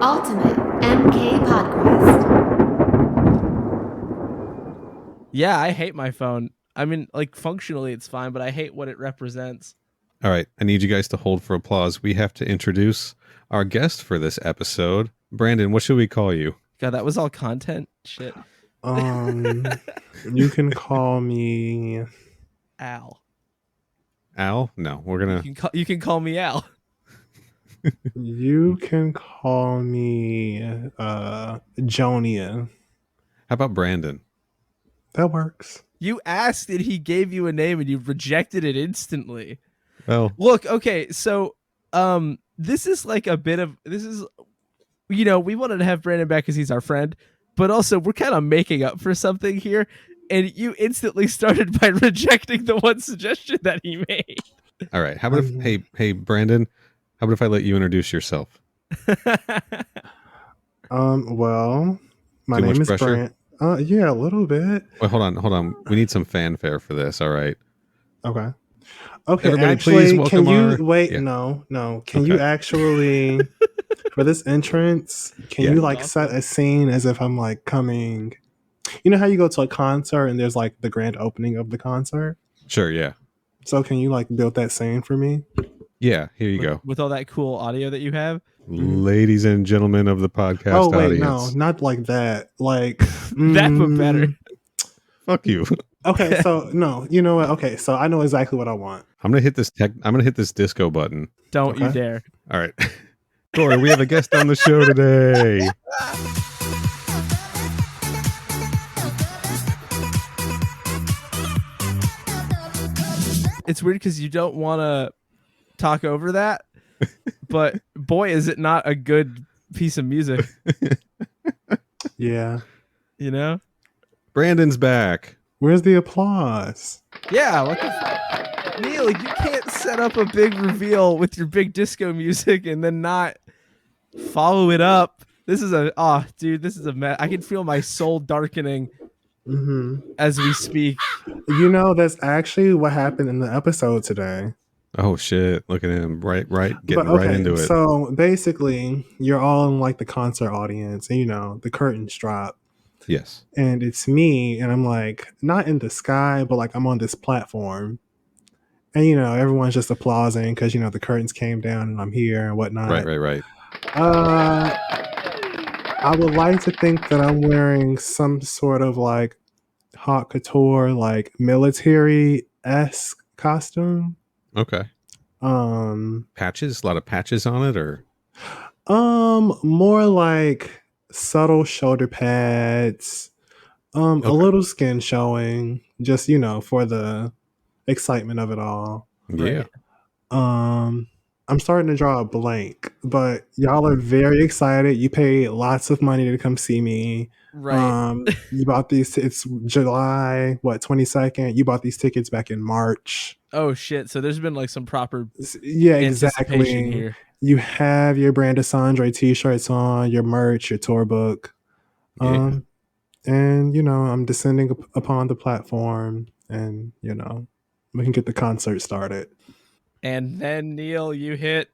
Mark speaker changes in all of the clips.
Speaker 1: Ultimate MK Podquest.
Speaker 2: Yeah, I hate my phone. I mean, like, functionally it's fine, but I hate what it represents.
Speaker 3: All right, I need you guys to hold for applause. We have to introduce our guest for this episode. Brandon, what should we call you?
Speaker 2: God, that was all content shit.
Speaker 4: You can call me
Speaker 2: Al.
Speaker 3: Al? No, we're gonna.
Speaker 2: You can call me Al.
Speaker 4: You can call me Jonia.
Speaker 3: How about Brandon?
Speaker 4: That works.
Speaker 2: You asked and he gave you a name and you rejected it instantly.
Speaker 3: Well,
Speaker 2: Look, okay, so this is like we wanted to have Brandon back because he's our friend, but also we're kind of making up for something here, and you instantly started by rejecting the one suggestion that he made.
Speaker 3: all right. How about if, hey, Brandon? How about if I let you introduce yourself?
Speaker 4: Well, my
Speaker 3: Too much
Speaker 4: name is
Speaker 3: pressure?
Speaker 4: Brant. Yeah, a little bit.
Speaker 3: Wait, hold on. We need some fanfare for this. All right.
Speaker 4: Okay. Okay,
Speaker 3: Everybody,
Speaker 4: actually,
Speaker 3: please
Speaker 4: can
Speaker 3: welcome
Speaker 4: you
Speaker 3: our-
Speaker 4: wait?
Speaker 3: Yeah.
Speaker 4: No. Can you actually, for this entrance, can
Speaker 3: Yeah.
Speaker 4: you like set a scene as if I'm like coming? You know how you go to a concert and there's like the grand opening of the concert?
Speaker 3: Sure. Yeah.
Speaker 4: So can you like build that scene for me?
Speaker 3: Yeah. Here you go,
Speaker 2: With all that cool audio that you have.
Speaker 3: ladies and gentlemen of the podcast
Speaker 4: Oh wait,
Speaker 3: audience.
Speaker 4: no, not like that. Like
Speaker 2: That but better.
Speaker 3: Fuck you.
Speaker 4: Okay, so no, you know what? Okay, so I know exactly what I want.
Speaker 3: I'm gonna hit this disco button.
Speaker 2: Don't you
Speaker 4: Okay.
Speaker 2: dare.
Speaker 3: All right. Corey, we have a guest on the show today.
Speaker 2: It's weird because you don't want to talk over that, but boy, is it not a good piece of music,
Speaker 4: Yeah.
Speaker 2: you know?
Speaker 3: Brandon's back.
Speaker 4: Where's the applause?
Speaker 2: Yeah, what the fuck? Neal, you can't set up a big reveal with your big disco music and then not follow it up. This is a mess. I can feel my soul darkening as we speak.
Speaker 4: You know, that's actually what happened in the episode today.
Speaker 3: Oh shit! Look at him, right, getting
Speaker 4: But okay,
Speaker 3: right into it.
Speaker 4: so basically, you're all in like the concert audience, and you know the curtains drop,
Speaker 3: Yes.
Speaker 4: and it's me, and I'm like not in the sky, but like I'm on this platform, and you know everyone's just applauding because you know the curtains came down and I'm here and whatnot.
Speaker 3: Right.
Speaker 4: I would like to think that I'm wearing some sort of like haute couture, like military-esque costume.
Speaker 3: Okay. Patches, a lot of patches on it, or
Speaker 4: More like subtle shoulder pads, a little skin showing, just you know, for the excitement of it all.
Speaker 3: yeah.
Speaker 2: Right.
Speaker 4: I'm starting to draw a blank, but y'all are very excited. You paid lots of money to come see me.
Speaker 2: Right.
Speaker 4: You bought these. It's July 22nd. You bought these tickets back in March.
Speaker 2: Oh shit! So there's been like some proper
Speaker 4: Yeah,
Speaker 2: anticipation
Speaker 4: exactly.
Speaker 2: here.
Speaker 4: You have your Brand of Sandre t-shirts on, your merch, your tour book.
Speaker 3: Yeah.
Speaker 4: And you know, I'm descending upon the platform, and you know, we can get the concert started.
Speaker 2: And then Neal, you hit.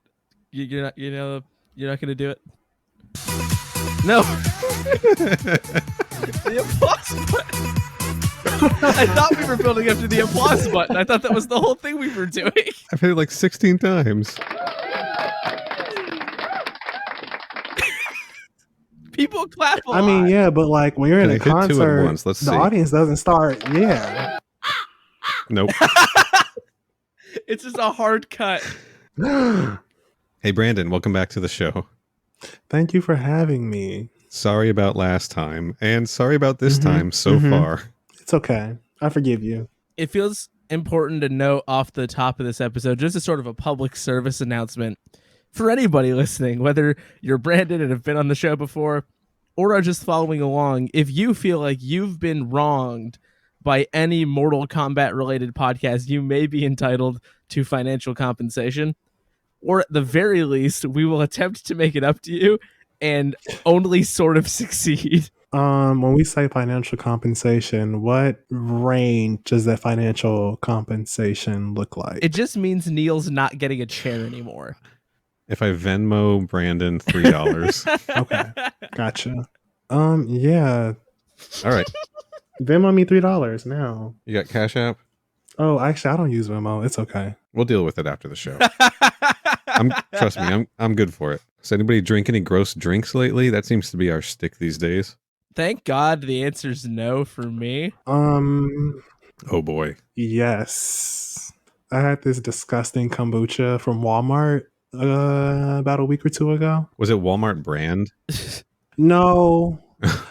Speaker 2: You're not. You're not gonna do it. No. The applause button. I thought we were building up to the applause button. I thought that was the whole thing we were doing.
Speaker 3: I've hit it like 16 times.
Speaker 2: People clap a lot.
Speaker 4: I mean, yeah, but like when you're in
Speaker 3: Can
Speaker 4: a
Speaker 3: I hit two at
Speaker 4: concert,
Speaker 3: once? Let's
Speaker 4: the
Speaker 3: see.
Speaker 4: audience doesn't start. Yeah.
Speaker 3: Nope.
Speaker 2: It's just a hard cut.
Speaker 3: Hey, Brandon, welcome back to the show.
Speaker 4: Thank you for having me.
Speaker 3: Sorry about last time, and sorry about this time so far.
Speaker 4: It's okay. I forgive you.
Speaker 2: It feels important to note off the top of this episode, just as sort of a public service announcement for anybody listening, whether you're Brandon and have been on the show before or are just following along. If you feel like you've been wronged by any Mortal Kombat related podcast, you may be entitled to financial compensation, or at the very least, we will attempt to make it up to you and only sort of succeed.
Speaker 4: When we say financial compensation, what range does that financial compensation look like?
Speaker 2: It just means Neal's not getting a chair anymore.
Speaker 3: If I Venmo Brandon $3.
Speaker 4: Okay, gotcha. Yeah,
Speaker 3: All right.
Speaker 4: Venmo me $3 now.
Speaker 3: You got Cash App?
Speaker 4: Oh, actually, I don't use Venmo. It's okay.
Speaker 3: We'll deal with it after the show. Trust me, I'm good for it. Does anybody drink any gross drinks lately? That seems to be our stick these days.
Speaker 2: Thank God the answer's no for me.
Speaker 3: Oh boy.
Speaker 4: Yes. I had this disgusting kombucha from Walmart about a week or two ago.
Speaker 3: Was it Walmart brand?
Speaker 4: No,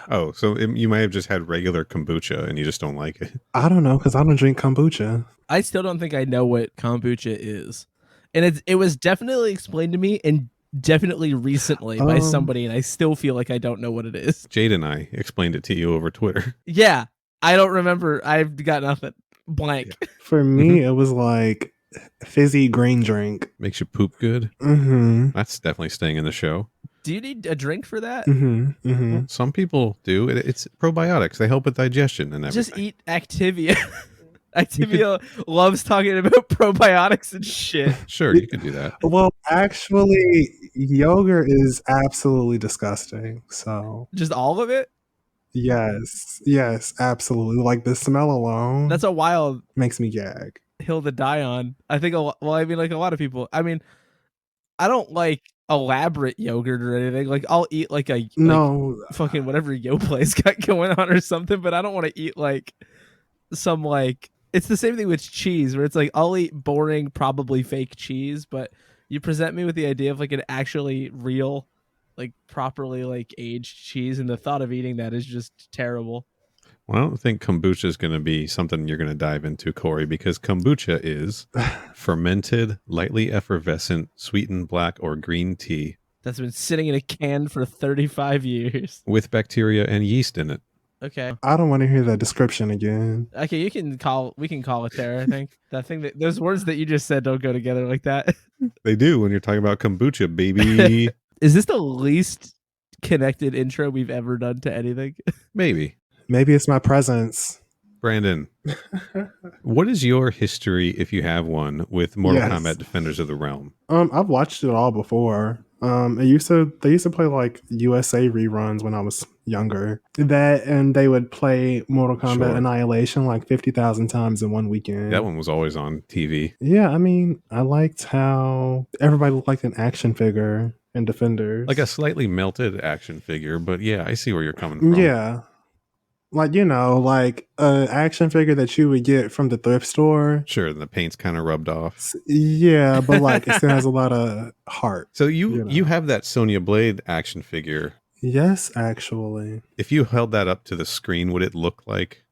Speaker 3: Oh, so you might have just had regular kombucha and you just don't like it.
Speaker 4: I don't know because I don't drink kombucha.
Speaker 2: I still don't think I know what kombucha is. And it was definitely explained to me and definitely recently by somebody, and I still feel like I don't know what it is.
Speaker 3: Jade and I explained it to you over Twitter.
Speaker 2: Yeah, I don't remember. I've got nothing. Blank.
Speaker 3: Yeah.
Speaker 4: For me, it was like fizzy green drink.
Speaker 3: Makes you poop good.
Speaker 4: Mm-hmm.
Speaker 3: That's definitely staying in the show.
Speaker 2: Do you need a drink for that?
Speaker 4: Mm-hmm. Mm-hmm.
Speaker 3: Well, some people do. It's probiotics. They help with digestion and everything.
Speaker 2: Just eat Activia. Activia loves talking about probiotics and shit.
Speaker 3: Sure, you could do that.
Speaker 4: Well, actually, yogurt is absolutely disgusting. So,
Speaker 2: Just all of it?
Speaker 4: yes, absolutely. Like the smell alone
Speaker 2: That's a wild
Speaker 4: makes me gag.
Speaker 2: hill to die on. I think, like a lot of people. I mean, I don't like elaborate yogurt or anything. Like, I'll eat like
Speaker 4: No,
Speaker 2: fucking whatever Yoplay's got going on or something, but I don't want to eat like some like. It's the same thing with cheese, where it's like I'll eat boring, probably fake cheese, but you present me with the idea of like an actually real, like properly like aged cheese, and the thought of eating that is just terrible.
Speaker 3: Well, I don't think kombucha is going to be something you're going to dive into, Corey, because kombucha is fermented, lightly effervescent, sweetened black or green tea
Speaker 2: That's been sitting in a can for 35 years.
Speaker 3: with bacteria and yeast in it.
Speaker 2: Okay.
Speaker 4: I don't want to hear that description again.
Speaker 2: Okay, we can call it there, I think. Those words that you just said don't go together like that.
Speaker 3: They do when you're talking about kombucha, baby.
Speaker 2: Is this the least connected intro we've ever done to anything?
Speaker 3: Maybe.
Speaker 4: Maybe it's my presence.
Speaker 3: Brandon, what is your history, if you have one, with Mortal
Speaker 4: Yes.
Speaker 3: Kombat Defenders of the Realm?
Speaker 4: I've watched it all before. They used to play like USA reruns when I was younger. And they would play Mortal Kombat
Speaker 3: Sure.
Speaker 4: Annihilation like 50,000 times in one weekend.
Speaker 3: That one was always on TV.
Speaker 4: Yeah, I mean, I liked how everybody looked like an action figure in Defenders.
Speaker 3: Like a slightly melted action figure, but yeah, I see where you're coming from.
Speaker 4: Yeah. Like, like an action figure that you would get from the thrift store.
Speaker 3: Sure, the paint's kind of rubbed off.
Speaker 4: Yeah, but like it still has a lot of heart.
Speaker 3: So
Speaker 4: You know.
Speaker 3: you have that Sonya Blade action figure.
Speaker 4: Yes, actually.
Speaker 3: If you held that up to the screen, would it look like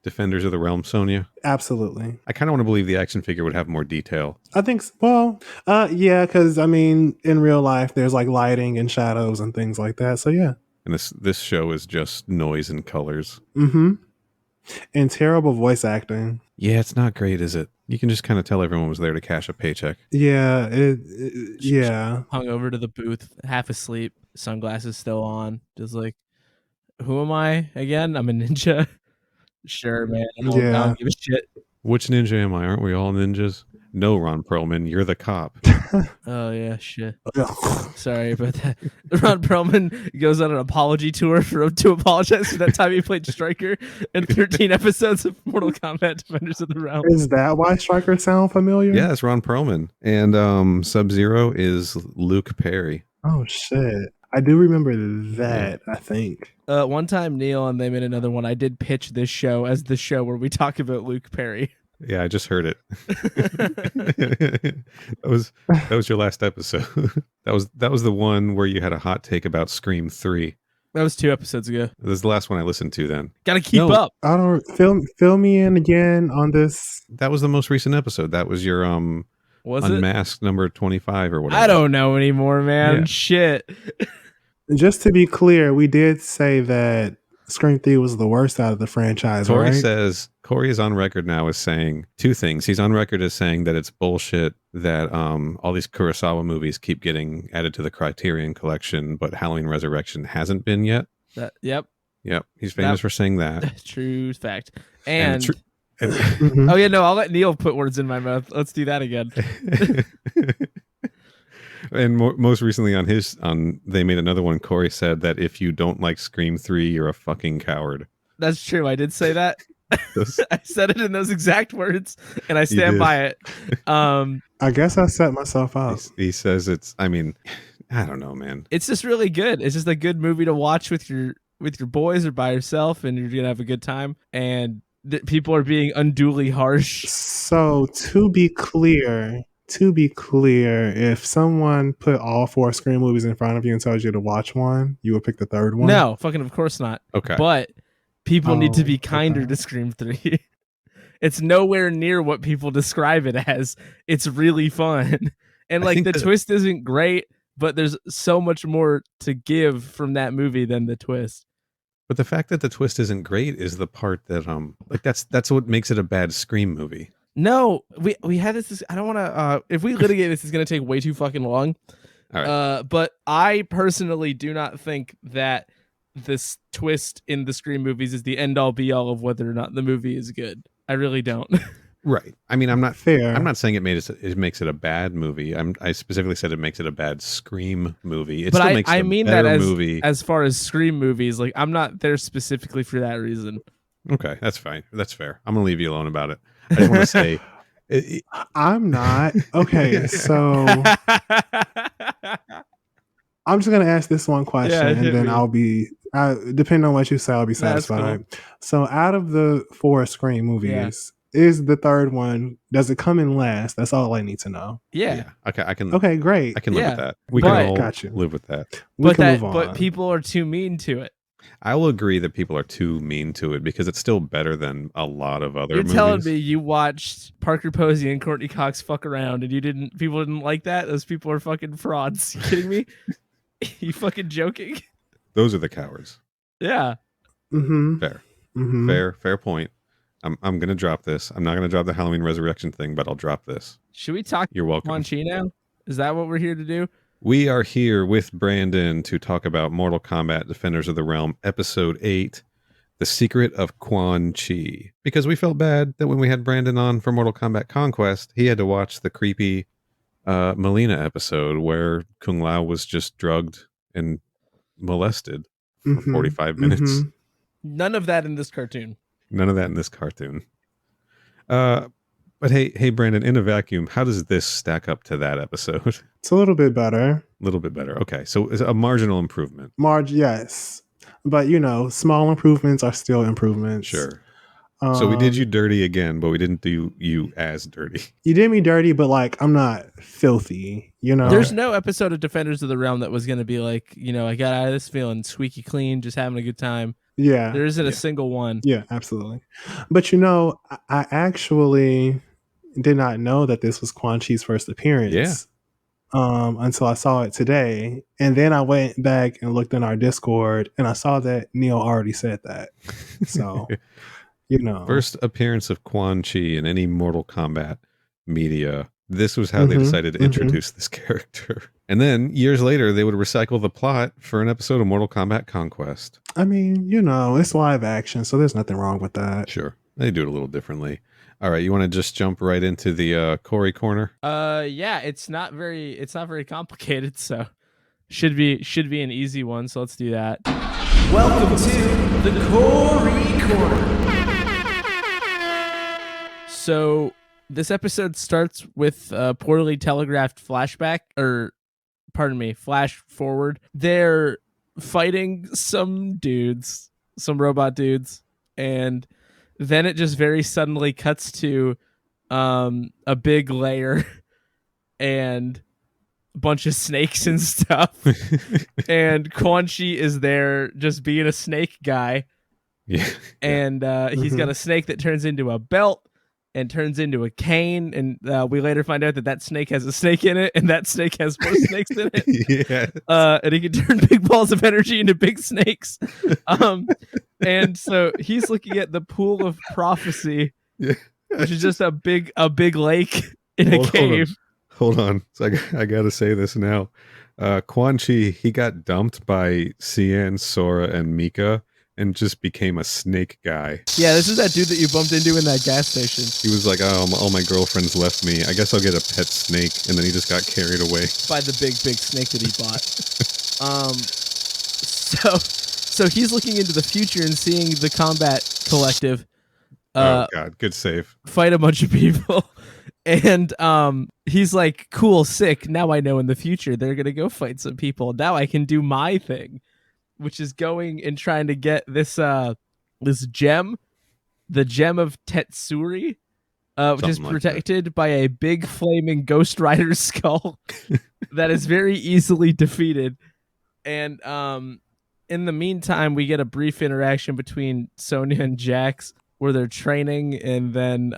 Speaker 3: Defenders of the Realm Sonya?
Speaker 4: Absolutely.
Speaker 3: I kind of want to believe the action figure would have more detail.
Speaker 4: I think, yeah, because I mean, in real life, there's like lighting and shadows and things like that. So, yeah.
Speaker 3: And this show is just noise and colors.
Speaker 4: Mm-hmm. And terrible voice acting.
Speaker 3: Yeah, it's not great, is it? You can just kind of tell everyone was there to cash a paycheck.
Speaker 4: Yeah, yeah.
Speaker 2: Hung over to the booth, half asleep, sunglasses still on. Just like, who am I again? I'm a ninja. Sure, man. I don't give a shit.
Speaker 3: Which ninja am I? Aren't we all ninjas? No, Ron Perlman, you're the cop.
Speaker 2: Oh, yeah, shit. Sorry about that. Ron Perlman goes on an apology tour to apologize for that time he played Stryker in 13 episodes of Mortal Kombat Defenders of the Realm.
Speaker 4: Is that why Stryker sound familiar?
Speaker 3: Yeah, it's Ron Perlman. And Sub-Zero is Luke Perry.
Speaker 4: Oh, shit. I do remember that, I think.
Speaker 2: One time, Neal and they made another one. I did pitch this show as the show where we talk about Luke Perry.
Speaker 3: Yeah, I just heard it. that was your last episode. that was the one where you had a hot take about Scream 3.
Speaker 2: That was 2 episodes ago.
Speaker 3: This is the last one I listened to then.
Speaker 2: Gotta keep up.
Speaker 4: I don't fill me in again on this.
Speaker 3: That was the most recent episode. That was your
Speaker 2: Was it?
Speaker 3: Unmasked number 25 or whatever.
Speaker 2: I don't know anymore, man.
Speaker 3: Yeah.
Speaker 2: Shit.
Speaker 4: Just to be clear, we did say that Scream 3 was the worst out of the franchise,
Speaker 3: Corey
Speaker 4: right?
Speaker 3: says Corey is on record now as saying 2 things. He's on record as saying that it's bullshit that all these Kurosawa movies keep getting added to the Criterion collection, but Halloween Resurrection hasn't been yet.
Speaker 2: Yep.
Speaker 3: He's famous for saying that.
Speaker 2: True fact. And
Speaker 4: Mhm.
Speaker 2: oh yeah, no, I'll let Neal put words in my mouth. Let's do that again.
Speaker 3: And most recently on they made another one. Corey said that if you don't like Scream 3, you're a fucking coward.
Speaker 2: That's true. I did say that.
Speaker 3: Those-
Speaker 2: I said it in those exact words, and I
Speaker 3: You
Speaker 2: stand
Speaker 3: did.
Speaker 2: by it.
Speaker 4: I guess I set myself up.
Speaker 3: he says it's. I mean, I don't know, man.
Speaker 2: It's just really good. It's just a good movie to watch with your boys or by yourself, and you're gonna have a good time. And people are being unduly harsh.
Speaker 4: So to be clear, if someone put all 4 Scream movies in front of you and told you to watch one, you would pick the third one?
Speaker 2: No, fucking of course not.
Speaker 3: Okay.
Speaker 2: But people need to be kinder
Speaker 4: okay.
Speaker 2: to Scream 3. It's nowhere near what people describe it as. It's really fun. And like the twist isn't great, but there's so much more to give from that movie than the twist.
Speaker 3: But the fact that the twist isn't great is the part that like that's what makes it a bad Scream movie.
Speaker 2: No, we had this. I don't want to. If we litigate this, it's going to take way too fucking long.
Speaker 3: All right.
Speaker 2: But I personally do not think that this twist in the Scream movies is the end all be all of whether or not the movie is good. I really don't.
Speaker 3: Right. I mean, I'm not
Speaker 4: fair.
Speaker 3: I'm not saying it makes it a bad movie. I specifically said it makes it a bad Scream movie. It
Speaker 2: but
Speaker 3: still makes it
Speaker 2: I
Speaker 3: a
Speaker 2: mean
Speaker 3: better
Speaker 2: that
Speaker 3: movie.
Speaker 2: as far as Scream movies, like I'm not there specifically for that reason.
Speaker 3: Okay, that's fine. That's fair. I'm gonna leave you alone about it. I just want to say,
Speaker 4: I'm not. Okay, so I'm just gonna ask this one question,
Speaker 2: Yeah,
Speaker 4: and
Speaker 2: hit
Speaker 4: then
Speaker 2: me.
Speaker 4: I'll be, depending on what you say, I'll be
Speaker 2: That's cool.
Speaker 4: satisfied. So, out of the 4 Scream movies, is the third one? Does it come in last? That's all I need to know.
Speaker 2: Yeah.
Speaker 3: Okay, I can.
Speaker 4: Okay, great.
Speaker 3: I can live
Speaker 2: Yeah,
Speaker 3: with that. We
Speaker 2: but-
Speaker 3: can all
Speaker 4: Gotcha.
Speaker 3: live with that.
Speaker 4: We can move
Speaker 2: But
Speaker 4: on.
Speaker 2: people are too mean to it.
Speaker 3: I will agree that people are too mean to it because it's still better than a lot of other
Speaker 2: You're
Speaker 3: movies.
Speaker 2: telling me you watched Parker Posey and Courtney Cox fuck around and people didn't like that? Those people are fucking frauds. You kidding me? You fucking joking?
Speaker 3: Those are the cowards.
Speaker 2: Yeah.
Speaker 4: Mm-hmm.
Speaker 3: Fair.
Speaker 4: Mm-hmm.
Speaker 3: Fair point. I'm gonna drop this. I'm not gonna drop the Halloween Resurrection thing, but I'll drop this.
Speaker 2: Should we talk
Speaker 3: You're welcome.
Speaker 2: Quan Chi now? Is that what we're here to do?
Speaker 3: We are here with Brandon to talk about Mortal Kombat Defenders of the Realm, Episode 8, The Secret of Quan Chi. Because we felt bad that when we had Brandon on for Mortal Kombat Conquest, he had to watch the creepy Melina episode where Kung Lao was just drugged and molested for
Speaker 4: Mhm.
Speaker 3: 45 minutes.
Speaker 4: Mhm.
Speaker 2: None of that in this cartoon.
Speaker 3: None of that in this cartoon. But hey, Brandon, in a vacuum, how does this stack up to that episode?
Speaker 4: It's a little bit better.
Speaker 3: A little bit better. Okay, so it's a marginal improvement.
Speaker 4: Yes. But, small improvements are still improvements.
Speaker 3: Sure. So we did
Speaker 4: Um,
Speaker 3: you dirty again, but we didn't do you as dirty.
Speaker 4: You did me dirty, but, I'm not filthy,
Speaker 2: There's no episode of Defenders of the Realm that was going to be like, I got out of this feeling squeaky clean, just having a good time.
Speaker 4: Yeah.
Speaker 2: There isn't a single one.
Speaker 4: Yeah, absolutely. But, I actually did not know that this was Quan Chi's first appearance.
Speaker 3: Yeah.
Speaker 4: Until I saw it today. And then I went back and looked in our Discord and I saw that Neal already said that. So,
Speaker 3: First appearance of Quan Chi in any Mortal Kombat media. This was how they
Speaker 4: Mhm,
Speaker 3: decided to
Speaker 4: mhm.
Speaker 3: introduce this character. And then years later, they would recycle the plot for an episode of Mortal Kombat Conquest.
Speaker 4: I mean, it's live action, so there's nothing wrong with that.
Speaker 3: Sure, they do it a little differently. All right, you want to just jump right into the Corey corner?
Speaker 2: Yeah, it's not very complicated, so should be an easy one, so let's do that. Welcome to the Corey Corner. So this episode starts with a poorly telegraphed flashback, flash forward. They're fighting some robot dudes, and then it just very suddenly cuts to a big lair and a bunch of snakes and stuff. And Quan Chi is there just being a snake guy.
Speaker 3: Yeah.
Speaker 2: And he's got a snake that turns into a belt and turns into a cane, and we later find out that snake has a snake in it, and that snake has more snakes in it.
Speaker 3: Yeah.
Speaker 2: And he can turn big balls of energy into big snakes. And so he's looking at the pool of prophecy,
Speaker 3: Yeah.
Speaker 2: which is just a big lake in a cave.
Speaker 3: Hold on. So I got to say this now. Quan Chi, he got dumped by Cian, Sora, and Mika and just became a snake guy.
Speaker 2: Yeah, this is that dude that you bumped into in that gas station.
Speaker 3: He was like, oh, all my girlfriends left me. I guess I'll get a pet snake. And then he just got carried away.
Speaker 2: By the big snake that he bought. So he's looking into the future and seeing the combat collective
Speaker 3: Oh, God. Good save.
Speaker 2: fight a bunch of people. And he's like, cool, sick. Now I know in the future they're going to go fight some people. Now I can do my thing, which is going and trying to get this gem, the gem of Tetsuri, which is protected by a big flaming Ghost Rider skull that is very easily defeated. And in the meantime, we get a brief interaction between Sonya and Jax where they're training, and then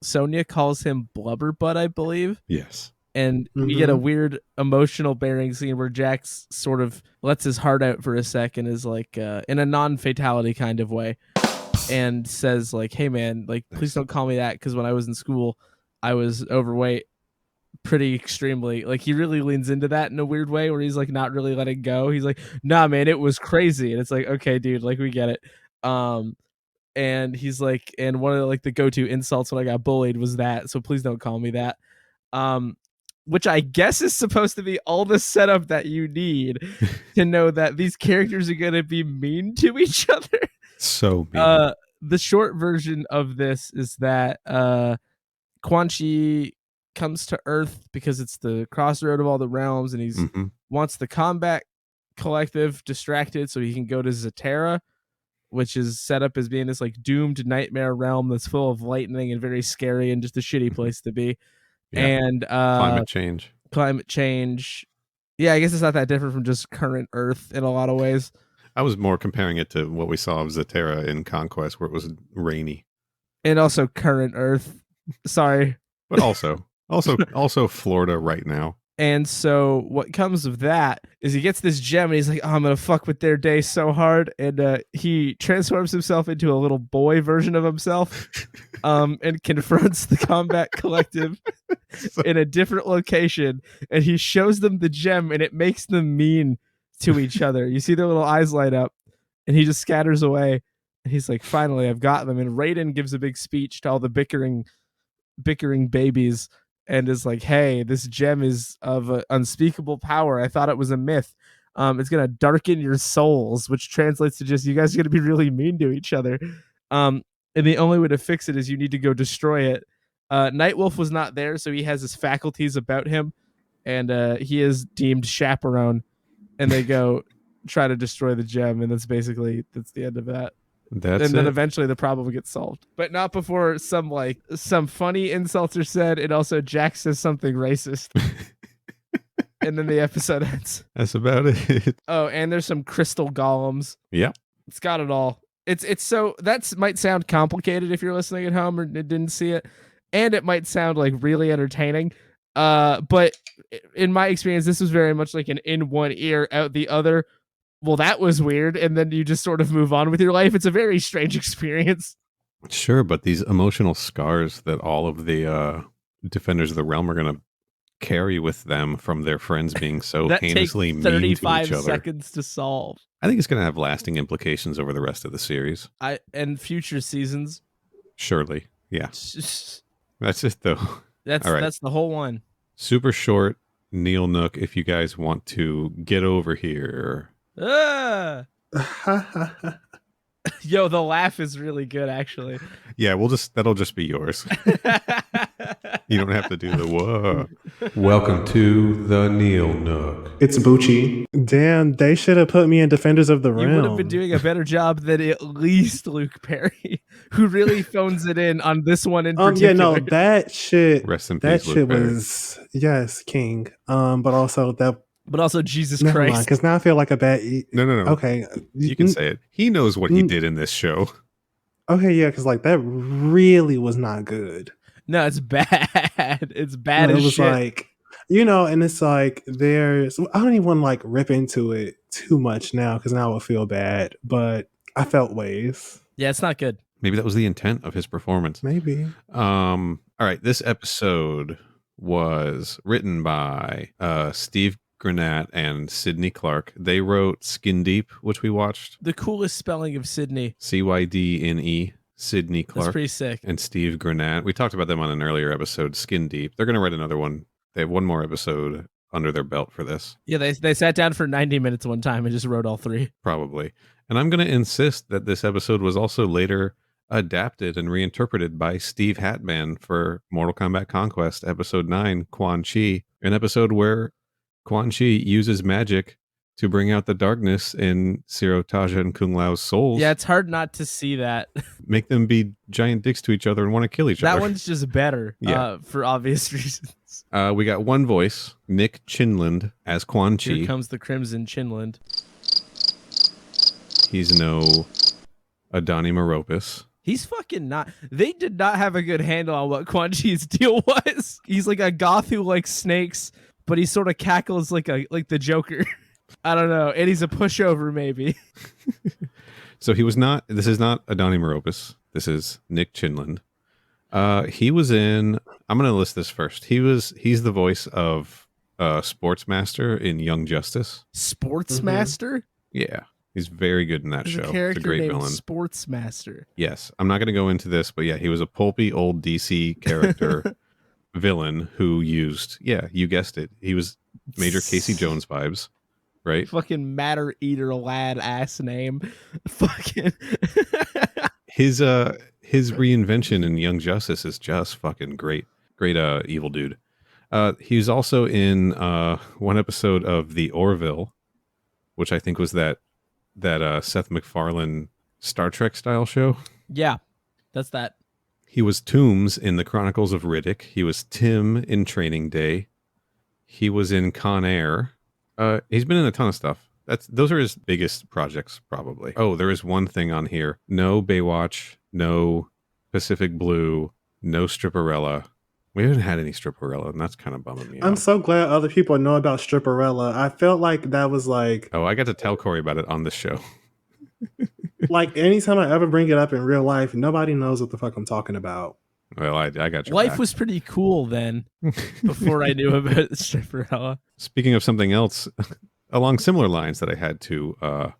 Speaker 2: Sonya calls him Blubberbutt, I believe.
Speaker 3: Yes.
Speaker 2: And we get a weird emotional bearing scene where Jax sort of lets his heart out for a second, is like in a non-fatality kind of way, and says like, hey man, like please don't call me that, because when I was in school I was overweight pretty extremely. Like he really leans into that in a weird way where he's like not really letting go. He's like, nah man, it was crazy. And it's like, okay dude, like we get it. And he's like, and one of the, like the go-to insults when I got bullied was that, so please don't call me that. Which I guess is supposed to be all the setup that you need to know that these characters are going to be mean to each other.
Speaker 3: So mean.
Speaker 2: The short version of this is that Quan Chi comes to Earth because it's the crossroad of all the realms, and he's wants the combat collective distracted so he can go to Zatara, which is set up as being this like doomed nightmare realm that's full of lightning and very scary and just a shitty place to be. Yeah. And climate change. Yeah, I guess it's not that different from just current Earth in a lot of ways.
Speaker 3: I was more comparing it to what we saw of Zatara in Conquest, where it was rainy.
Speaker 2: And also current Earth. Sorry.
Speaker 3: But also Florida right now.
Speaker 2: And so what comes of that is he gets this gem and he's like, oh, I'm going to fuck with their day so hard. And he transforms himself into a little boy version of himself and confronts the combat collective in a different location. And he shows them the gem and it makes them mean to each other. You see their little eyes light up and he just scatters away. And he's like, finally, I've got them. And Raiden gives a big speech to all the bickering babies. And is like, hey, this gem is of unspeakable power. I thought it was a myth. It's going to darken your souls, which translates to just you guys are going to be really mean to each other. And the only way to fix it is you need to go destroy it. Nightwolf was not there, so he has his faculties about him. And he is deemed chaperone. And they go try to destroy the gem. And that's the end of that. Then eventually the problem gets solved, but not before some funny insults are said, and also Jack says something racist, and then the episode ends.
Speaker 3: That's about it.
Speaker 2: Oh, and there's some crystal golems.
Speaker 3: Yeah,
Speaker 2: it's got it all. It's so might sound complicated if you're listening at home or didn't see it, and it might sound like really entertaining. But in my experience, this was very much like an in one ear, out the other. Well, that was weird, and then you just sort of move on with your life. It's a very strange experience.
Speaker 3: Sure, but these emotional scars that all of the defenders of the realm are going to carry with them from their friends being so heinously mean to each other.
Speaker 2: 35 seconds to solve.
Speaker 3: I think it's going to have lasting implications over the rest of the series.
Speaker 2: And future seasons.
Speaker 3: Surely, yeah. That's it, though.
Speaker 2: That's the whole one.
Speaker 3: Super short. Neal Nook, if you guys want to get over here.
Speaker 2: Yo, the laugh is really good, actually.
Speaker 3: Yeah, that'll just be yours. You don't have to do the whoa. Welcome to the Neal Nook.
Speaker 4: It's Bucci. Damn, they should have put me in Defenders of the Realm.
Speaker 2: You would have been doing a better job than at least Luke Perry, who really phones it in on this one in particular.
Speaker 4: Yeah, no, that shit.
Speaker 3: Rest in
Speaker 4: that
Speaker 3: peace,
Speaker 4: shit
Speaker 3: Luke
Speaker 4: was king. But also
Speaker 2: Jesus Christ.
Speaker 4: Because now I feel like a bad.
Speaker 3: No.
Speaker 4: Okay,
Speaker 3: you can say it. He knows what he did in this show.
Speaker 4: Okay, yeah, because like that really was not good.
Speaker 2: No, it's bad. It's bad.
Speaker 4: It
Speaker 2: as
Speaker 4: was
Speaker 2: shit.
Speaker 4: Like, and it's like I don't even want to like rip into it too much now because now I will feel bad. But I felt ways.
Speaker 2: Yeah, it's not good.
Speaker 3: Maybe that was the intent of his performance.
Speaker 4: Maybe.
Speaker 3: All right, this episode was written by Steve Granat and Sidney Clark. They wrote Skin Deep, which we watched.
Speaker 2: The coolest spelling of Sydney.
Speaker 3: Cydne. Sidney Clark.
Speaker 2: That's pretty sick.
Speaker 3: And Steve Granat. We talked about them on an earlier episode, Skin Deep. They're going to write another one. They have one more episode under their belt for this.
Speaker 2: Yeah, they sat down for 90 minutes one time and just wrote all 3.
Speaker 3: Probably. And I'm going to insist that this episode was also later adapted and reinterpreted by Steve Hatman for Mortal Kombat Conquest, Episode 9, Quan Chi, an episode where Quan Chi uses magic to bring out the darkness in Zero, Taja, and Kung Lao's souls.
Speaker 2: Yeah, it's hard not to see that.
Speaker 3: Make them be giant dicks to each other and want to kill each other.
Speaker 2: That one's just better, for obvious reasons.
Speaker 3: We got one voice, Nick Chinland as Quan Chi.
Speaker 2: Here comes the Crimson Chinland.
Speaker 3: He's no Adani Meropis.
Speaker 2: He's fucking not. They did not have a good handle on what Quan Chi's deal was. He's like a goth who likes snakes, but he sort of cackles like the Joker. I don't know. And he's a pushover, maybe.
Speaker 3: So he was not. This is not Adani Meropis. This is Nick Chinland. He was in. I'm going to list this first. He's the voice of Sportsmaster in Young Justice.
Speaker 2: Sportsmaster?
Speaker 3: Yeah. He's very good in that
Speaker 2: There's
Speaker 3: show.
Speaker 2: A character
Speaker 3: It's a great
Speaker 2: named
Speaker 3: villain.
Speaker 2: Sportsmaster.
Speaker 3: Yes. I'm not going to go into this, but yeah, he was a pulpy old DC character villain who used, you guessed it. He was Major Casey Jones vibes, right?
Speaker 2: Fucking matter eater lad ass name. Fucking
Speaker 3: His reinvention in Young Justice is just fucking great. Great evil dude. He was also in one episode of The Orville, which I think was that Seth MacFarlane Star Trek style show.
Speaker 2: Yeah, that's that.
Speaker 3: He was Toombs in The Chronicles of Riddick. He was Tim in Training Day. He was in Con Air. He's been in a ton of stuff. Those are his biggest projects, probably. Oh, there is one thing on here. No Baywatch, no Pacific Blue, no Stripperella. We haven't had any Stripperella, and that's kind of bumming me out.
Speaker 4: I'm so glad other people know about Stripperella. I felt like that was like...
Speaker 3: Oh, I got to tell Corey about it on this show.
Speaker 4: Like, anytime I ever bring it up in real life, nobody knows what the fuck I'm talking about.
Speaker 3: Well, I got your
Speaker 2: Life
Speaker 3: back.
Speaker 2: was pretty cool then, before I knew about Stripperella.
Speaker 3: Speaking of something else, along similar lines that I had to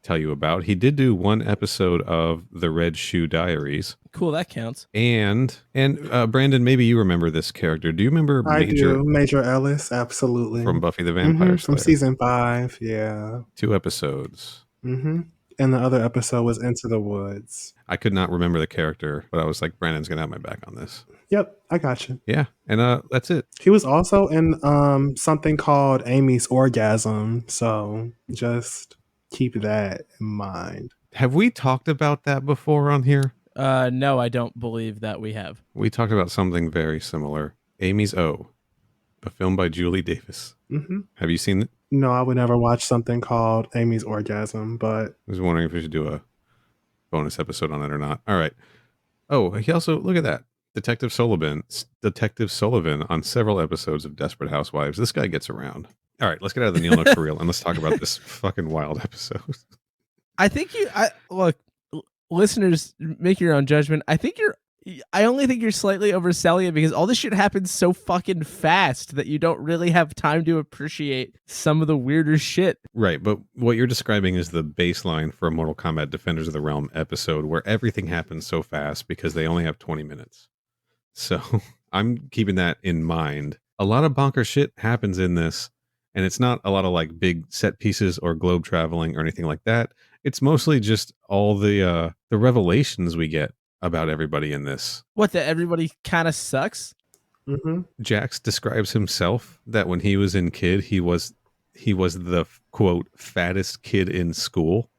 Speaker 3: tell you about, he did do one episode of The Red Shoe Diaries.
Speaker 2: Cool, that counts.
Speaker 3: And Brandon, maybe you remember this character. Do you remember
Speaker 4: Major Ellis, absolutely.
Speaker 3: From Buffy the Vampire Slayer?
Speaker 4: From season 5, yeah.
Speaker 3: 2 episodes.
Speaker 4: Mm-hmm. And the other episode was Into the Woods.
Speaker 3: I could not remember the character, but I was like, Brandon's going to have my back on this.
Speaker 4: Yep, I got you.
Speaker 3: Yeah, and that's it.
Speaker 4: He was also in something called Amy's Orgasm, so just keep that in mind.
Speaker 3: Have we talked about that before on here?
Speaker 2: No, I don't believe that we have.
Speaker 3: We talked about something very similar. Amy's O, a film by Julie Davis.
Speaker 4: Mm-hmm.
Speaker 3: Have you seen it?
Speaker 4: No, I would never watch something called Amy's Orgasm, but...
Speaker 3: I was wondering if we should do a bonus episode on it or not. All right. Oh, he also, look at that. Detective Sullivan on several episodes of Desperate Housewives. This guy gets around. All right, let's get out of the Neal Nook for real and let's talk about this fucking wild episode.
Speaker 2: I think look, listeners, make your own judgment. I only think you're slightly overselling it because all this shit happens so fucking fast that you don't really have time to appreciate some of the weirder shit.
Speaker 3: Right, but what you're describing is the baseline for a Mortal Kombat Defenders of the Realm episode where everything happens so fast because they only have 20 minutes. So I'm keeping that in mind. A lot of bonker shit happens in this, and it's not a lot of like big set pieces or globe traveling or anything like that. It's mostly just all the revelations we get about everybody in this.
Speaker 2: What, that everybody kind of sucks?
Speaker 4: Mm-hmm.
Speaker 3: Jax describes himself that when he was in kid, he was the quote fattest kid in school.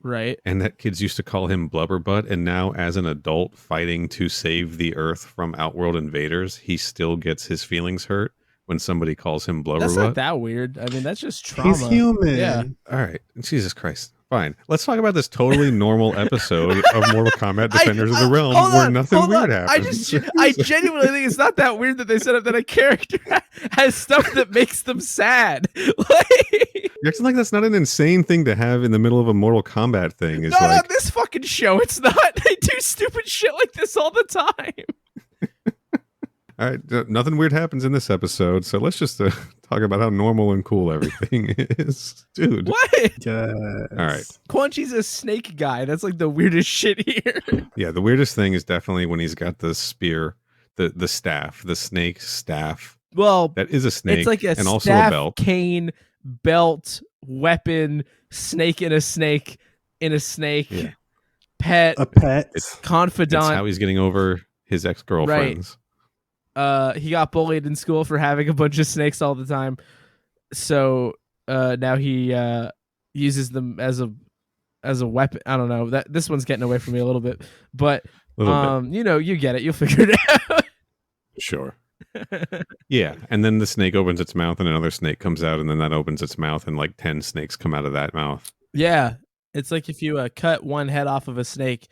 Speaker 2: Right.
Speaker 3: And that kids used to call him Blubberbutt. And now as an adult fighting to save the earth from outworld invaders, he still gets his feelings hurt when somebody calls him Blubberbutt.
Speaker 2: That's not that weird. I mean, that's just trauma.
Speaker 4: He's human.
Speaker 2: Yeah.
Speaker 3: All right. Jesus Christ. Fine. Let's talk about this totally normal episode of Mortal Kombat Defenders of the Realm where nothing weird happens.
Speaker 2: I genuinely think it's not that weird that they set up that a character has stuff that makes them sad. Like,
Speaker 3: You're acting like that's not an insane thing to have in the middle of a Mortal Kombat thing. It's
Speaker 2: not
Speaker 3: like,
Speaker 2: on this fucking show. It's not. They do stupid shit like this all the time.
Speaker 3: All right, nothing weird happens in this episode, so let's just talk about how normal and cool everything is, dude.
Speaker 2: What?
Speaker 4: Yes.
Speaker 3: All right.
Speaker 2: Quan Chi's a snake guy. That's like the weirdest shit here.
Speaker 3: Yeah, the weirdest thing is definitely when he's got the spear, the staff, the snake staff.
Speaker 2: Well,
Speaker 3: That is a snake,
Speaker 2: it's like a
Speaker 3: and also
Speaker 2: staff,
Speaker 3: a belt.
Speaker 2: cane, belt, weapon, snake in a snake, in a snake,
Speaker 3: Yeah.
Speaker 2: pet,
Speaker 4: A pet.
Speaker 2: confidant.
Speaker 3: That's how he's getting over his ex-girlfriends.
Speaker 2: He got bullied in school for having a bunch of snakes all the time. So now he uses them as a weapon. I don't know. This one's getting away from me a little bit. But you know, you get it. You'll figure it out.
Speaker 3: Sure. Yeah, and then the snake opens its mouth and another snake comes out, and then that opens its mouth and like 10 snakes come out of that mouth.
Speaker 2: Yeah. It's like if you cut one head off of a snake,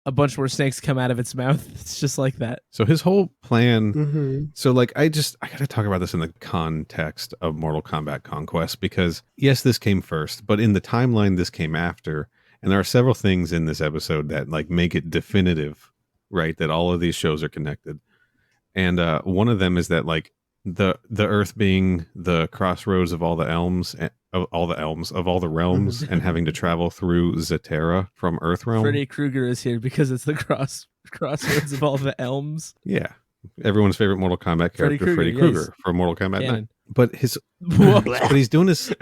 Speaker 2: a bunch more snakes come out of its mouth. It's just like that.
Speaker 3: So his whole plan.
Speaker 4: Mm-hmm.
Speaker 3: So like I got to talk about this in the context of Mortal Kombat Conquest, because yes, this came first, but in the timeline this came after, and there are several things in this episode that like make it definitive, right, that all of these shows are connected. And one of them is that like the Earth being the crossroads of all the realms, and having to travel through Zatera from Earth realm.
Speaker 2: Freddy Krueger is here because it's the crossroads of all the elms.
Speaker 3: Yeah. Everyone's favorite Mortal Kombat character, Freddy Krueger from Mortal Kombat 9. But but he's doing this.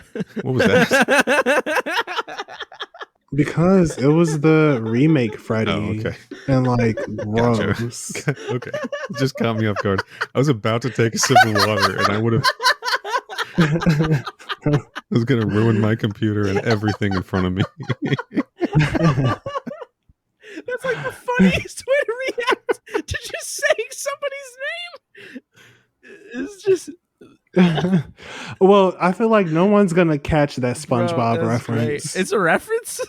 Speaker 3: What was that?
Speaker 4: Because it was the remake Freddy.
Speaker 3: Oh, okay.
Speaker 4: And like
Speaker 3: Gotcha.
Speaker 4: gross.
Speaker 3: Okay. Just caught me off guard. I was about to take a sip of water and I would have. I was going to ruin my computer and everything in front of me.
Speaker 2: That's like the funniest way to react to just saying somebody's name. It's just.
Speaker 4: Well, I feel like no one's gonna catch that SpongeBob
Speaker 2: Bro,
Speaker 4: reference.
Speaker 2: great. It's a reference?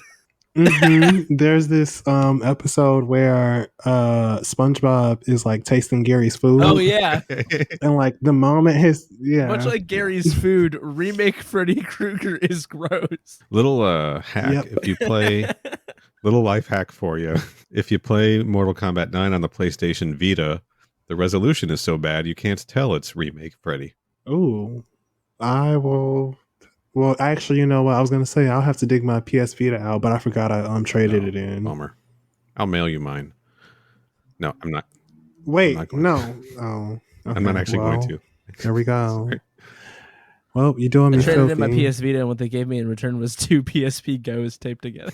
Speaker 4: There's this episode where SpongeBob is like tasting Gary's food.
Speaker 2: Oh, yeah.
Speaker 4: And like the moment
Speaker 2: Much like Gary's food, remake Freddy Krueger is gross.
Speaker 3: Little hack.
Speaker 4: Yep.
Speaker 3: If you play. Little life hack for you. If you play Mortal Kombat 9 on the PlayStation Vita, the resolution is so bad you can't tell it's remake Freddy.
Speaker 4: Ooh, I will. Well, actually, you know what? I was gonna say I'll have to dig my PS Vita out, but I forgot I traded it in.
Speaker 3: Bummer. I'll mail you mine. No, I'm not.
Speaker 4: Wait,
Speaker 3: I'm not going
Speaker 4: no. Oh,
Speaker 3: I'm not actually going to.
Speaker 4: There we go.
Speaker 3: Sorry.
Speaker 4: Well, you're doing
Speaker 2: I
Speaker 4: me
Speaker 2: traded
Speaker 4: filthy.
Speaker 2: in my PS Vita, and what they gave me in return was 2 PSP Go's taped together.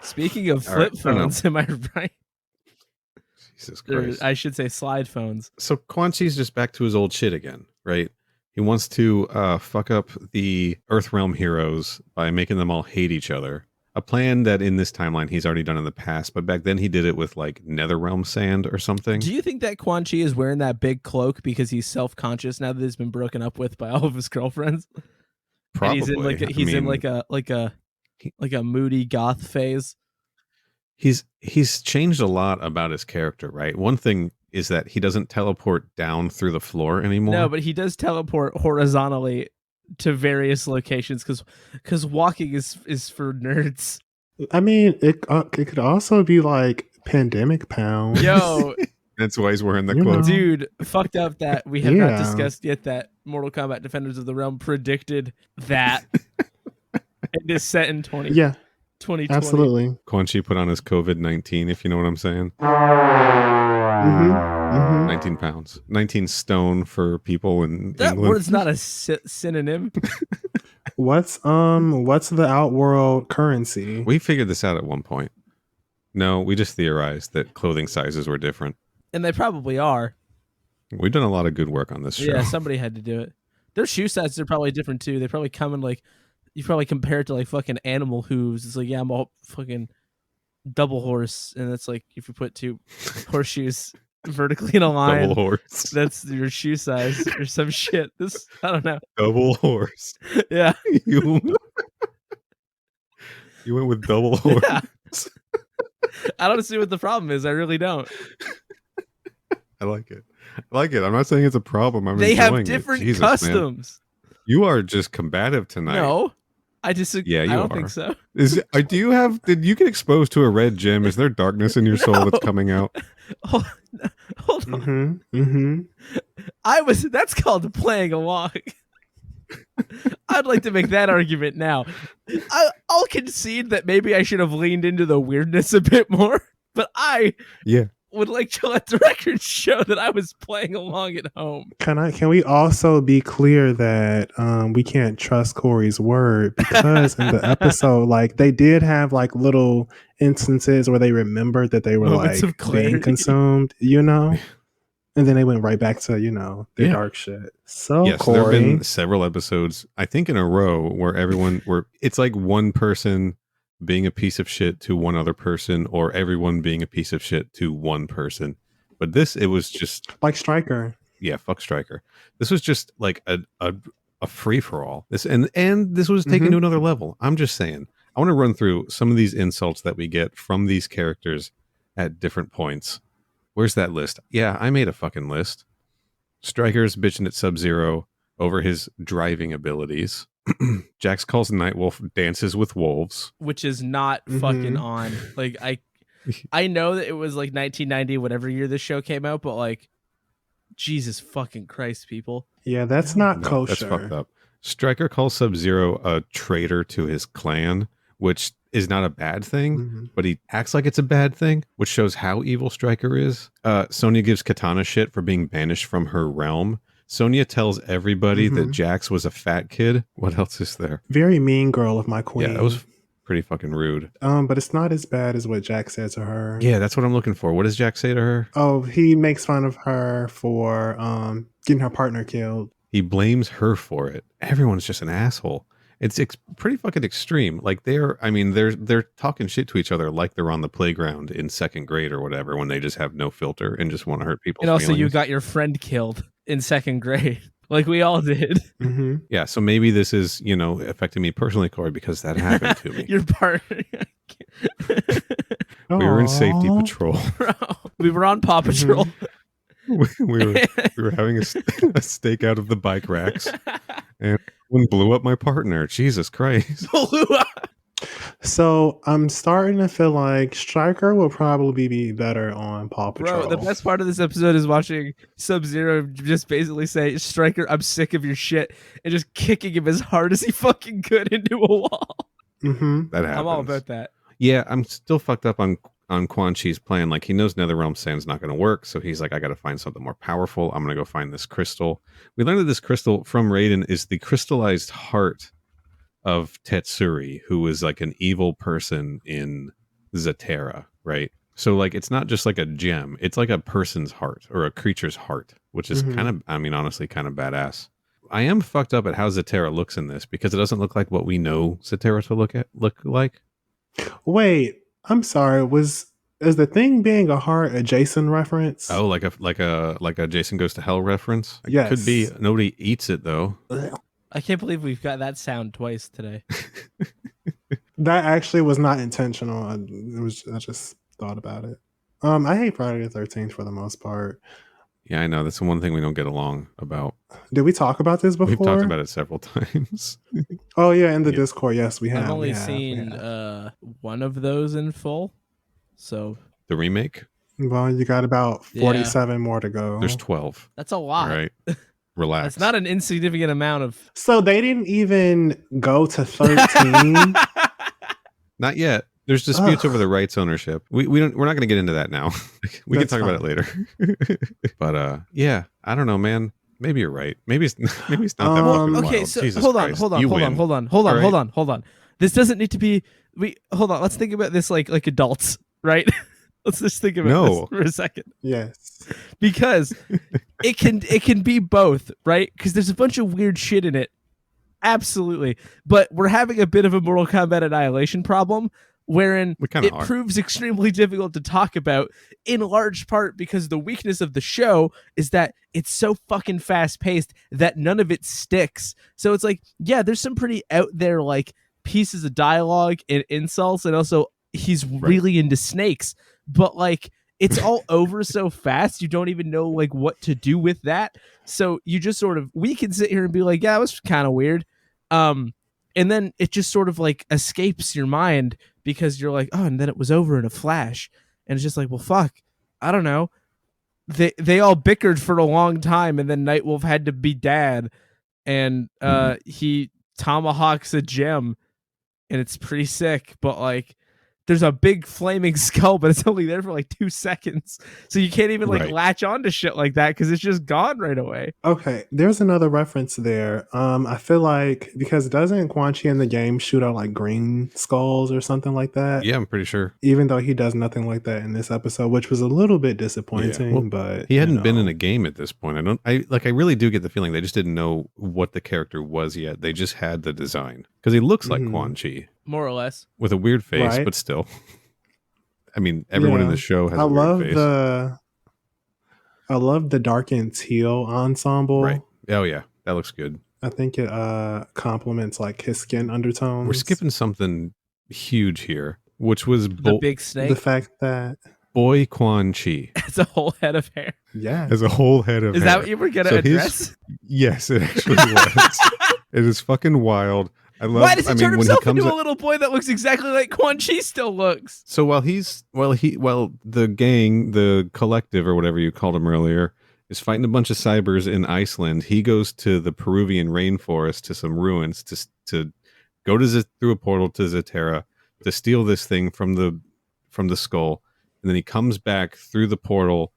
Speaker 2: Speaking of
Speaker 3: All right,
Speaker 2: flip phones, am I right?
Speaker 3: Jesus
Speaker 2: Or
Speaker 3: Christ.
Speaker 2: I should say slide phones.
Speaker 3: So Quan Chi's just back to his old shit again, right? He wants to fuck up the Earthrealm heroes by making them all hate each other. A plan that in this timeline he's already done in the past, but back then he did it with like Netherrealm sand or something.
Speaker 2: Do you think that Quan Chi is wearing that big cloak because he's self-conscious now that he's been broken up with by all of his girlfriends?
Speaker 3: Probably.
Speaker 2: And he's in like a moody goth phase.
Speaker 3: He's changed a lot about his character, right? One thing is that he doesn't teleport down through the floor anymore.
Speaker 2: No, but he does teleport horizontally to various locations because walking is for nerds.
Speaker 4: I mean, it could also be like pandemic pound.
Speaker 2: Yo,
Speaker 3: That's why he's wearing the
Speaker 4: You
Speaker 3: cloak.
Speaker 4: know.
Speaker 2: dude, fucked up that we have not
Speaker 4: Yeah.
Speaker 2: discussed yet that Mortal Kombat Defenders of the Realm predicted that it is set in 2020.
Speaker 4: Yeah, absolutely.
Speaker 3: Quan Chi put on his COVID-19, if you know what I'm saying.
Speaker 4: Mm-hmm.
Speaker 3: 19 pounds. 19 stone for people in
Speaker 2: That
Speaker 3: England.
Speaker 2: word's not a synonym.
Speaker 4: What's the outworld currency?
Speaker 3: We figured this out at one point. No, we just theorized that clothing sizes were different.
Speaker 2: And they probably are.
Speaker 3: We've done a lot of good work on this show.
Speaker 2: Yeah, somebody had to do it. Their shoe sizes are probably different too. They probably come in like, you probably compare it to like fucking animal hooves. It's like, yeah, I'm all fucking double horse. And that's like, if you put 2 horseshoes vertically in a line,
Speaker 3: Double horse.
Speaker 2: that's your shoe size or some shit. This, I don't know.
Speaker 3: Double horse.
Speaker 2: Yeah.
Speaker 3: You went with double horse.
Speaker 2: Yeah. I don't see what the problem is. I really don't.
Speaker 3: I like it. I'm not saying it's a problem. I'm
Speaker 2: They
Speaker 3: enjoying
Speaker 2: have
Speaker 3: it.
Speaker 2: different
Speaker 3: Jesus, man.
Speaker 2: customs.
Speaker 3: You are just combative tonight.
Speaker 2: No, I disagree.
Speaker 3: Yeah, you
Speaker 2: I don't
Speaker 3: are.
Speaker 2: think so.
Speaker 3: Did you get exposed to a red gem? Is there darkness in your soul
Speaker 2: No.
Speaker 3: that's coming out?
Speaker 2: Hold on. That's called playing along. I'd like to make that argument now. I'll concede that maybe I should have leaned into the weirdness a bit more, but I would like to let the record show that I was playing along at home.
Speaker 4: Can we also be clear that we can't trust Corey's word, because in the episode, like, they did have like little instances where they remembered that they were
Speaker 2: Moments
Speaker 4: like
Speaker 2: of clarity.
Speaker 4: being consumed, you know? And then they went right back to, you know, their dark shit. So,
Speaker 3: yes,
Speaker 4: Corey,
Speaker 3: there have been several episodes, I think in a row, where it's like one person being a piece of shit to one other person, or everyone being a piece of shit to one person. But it was just
Speaker 4: like Stryker.
Speaker 3: Yeah, fuck Stryker. This was just like a free for all. This was taken to another level. I'm just saying. I want to run through some of these insults that we get from these characters at different points. Where's that list? Yeah, I made a fucking list. Stryker's bitching at Sub-Zero over his driving abilities. Jax calls Nightwolf dances with wolves,
Speaker 2: which is not fucking on. Like, I know that it was like 1990, whatever year this show came out, but like, Jesus fucking Christ, people.
Speaker 4: Yeah, that's not kosher.
Speaker 3: That's fucked up. Stryker calls Sub-Zero a traitor to his clan, which is not a bad thing, but he acts like it's a bad thing, which shows how evil Stryker is. Sonya gives Katana shit for being banished from her realm. Sonya tells everybody that Jax was a fat kid. What else is there?
Speaker 4: Very mean girl of my queen.
Speaker 3: Yeah, that was pretty fucking rude.
Speaker 4: But it's not as bad as what Jack said to her.
Speaker 3: Yeah, that's what I'm looking for. What does Jack say to her?
Speaker 4: Oh, he makes fun of her for getting her partner killed.
Speaker 3: He blames her for it. Everyone's just an asshole. It's pretty fucking extreme. Like they're talking shit to each other like they're on the playground in second grade or whatever, when they just have no filter and just want to hurt people.
Speaker 2: And also, you got your friend killed in second grade, like we all did.
Speaker 3: Yeah, so maybe this is, affecting me personally, Corey, because that happened to me.
Speaker 2: Your partner.
Speaker 3: We were in safety patrol.
Speaker 2: Bro, we were on Paw Patrol.
Speaker 3: we were having a stakeout of the bike racks, and one blew up my partner. Jesus Christ!
Speaker 4: So I'm starting to feel like Stryker will probably be better on Paw Patrol.
Speaker 2: Bro, the best part of this episode is watching Sub-Zero just basically say, "Stryker, I'm sick of your shit," and just kicking him as hard as he fucking could into a wall.
Speaker 3: That happens.
Speaker 2: I'm all about that.
Speaker 3: Yeah, I'm still fucked up on Quan Chi's plan. Like, he knows NetherRealm Sand's not going to work, so he's like, I got to find something more powerful. I'm going to go find this crystal. We learned that this crystal from Raiden is the crystallized heart of Tetsuri, who is like an evil person in Zatera, right? So like, it's not just like a gem, it's like a person's heart or a creature's heart, which is kind of, honestly kind of badass. I am fucked up at how Zatera looks in this, because it doesn't look like what we know Zatera to look like.
Speaker 4: Wait, I'm sorry. Is the thing being a heart a Jason reference?
Speaker 3: Oh, like a Jason Goes to Hell reference?
Speaker 4: Yes.
Speaker 3: Could be. Nobody eats it though.
Speaker 2: I can't believe we've got that sound twice today.
Speaker 4: That actually was not intentional. I just thought about it. I hate Friday the 13th for the most part.
Speaker 3: Yeah, I know. That's the one thing we don't get along about.
Speaker 4: Did we talk about this before?
Speaker 3: We've talked about it several times.
Speaker 4: Oh, yeah, in the Discord. Yes, we have.
Speaker 2: I've only seen one of those in full. So
Speaker 3: the remake?
Speaker 4: Well, you got about 47 more to go.
Speaker 3: There's 12.
Speaker 2: That's a lot.
Speaker 3: All right. Relax.
Speaker 2: That's not an insignificant amount of...
Speaker 4: So they didn't even go to 13?
Speaker 3: Not yet. There's disputes over the rights ownership. We're not going to get into that now. We can talk about it later. But yeah, I don't know, man. Maybe you're right. Maybe it's not that fucking
Speaker 2: okay,
Speaker 3: wild.
Speaker 2: so
Speaker 3: Jesus
Speaker 2: hold
Speaker 3: Christ.
Speaker 2: on. This doesn't need to be. Hold on. Let's think about this like adults, right? Let's just think about this for a second.
Speaker 4: Yes,
Speaker 2: because it can be both, right? Because there's a bunch of weird shit in it. Absolutely, but we're having a bit of a Mortal Kombat Annihilation problem, wherein it proves extremely difficult to talk about, in large part because the weakness of the show is that it's so fucking fast paced that none of it sticks. So it's like, yeah, there's some pretty out there like pieces of dialogue and insults, and also he's really into snakes, but like it's all over so fast you don't even know like what to do with that. So you just sort of, we can sit here and be like, yeah, it was kind of weird. and then it just sort of like escapes your mind because you're like, oh, and then it was over in a flash, and it's just like, well, fuck, I don't know. They all bickered for a long time, and then Nightwolf had to be dad, and he tomahawks a gem, and it's pretty sick. But like, there's a big flaming skull, but it's only there for like 2 seconds, so you can't even like latch on to shit like that because it's just gone right away.
Speaker 4: Okay, there's another reference there. I feel like because doesn't Quan Chi in the game shoot out like green skulls or something like that?
Speaker 3: Yeah, I'm pretty sure.
Speaker 4: Even though he does nothing like that in this episode, which was a little bit disappointing.
Speaker 3: Well,
Speaker 4: but
Speaker 3: he hadn't been in a game at this point. I really do get the feeling they just didn't know what the character was yet. They just had the design because he looks like Quan Chi,
Speaker 2: more or less,
Speaker 3: with a weird face, but still. I mean, everyone in the show has a weird face.
Speaker 4: I love the darkened teal ensemble.
Speaker 3: Right. Oh yeah, that looks good.
Speaker 4: I think it complements like his skin undertones.
Speaker 3: We're skipping something huge here, which was
Speaker 2: the big snake.
Speaker 4: The fact that
Speaker 3: Boy Quan Chi
Speaker 2: has a whole head of hair.
Speaker 4: Yeah,
Speaker 3: has a whole head of hair.
Speaker 2: Is that what you were gonna address?
Speaker 3: Yes, it actually was. It is fucking wild. I love.
Speaker 2: Why does he turn himself into a little boy that looks exactly like Quan Chi still looks?
Speaker 3: So while the gang, the collective or whatever you called him earlier, is fighting a bunch of cybers in Iceland, he goes to the Peruvian rainforest to some ruins to go to through a portal to Zetera to steal this thing from the skull, and then he comes back through the portal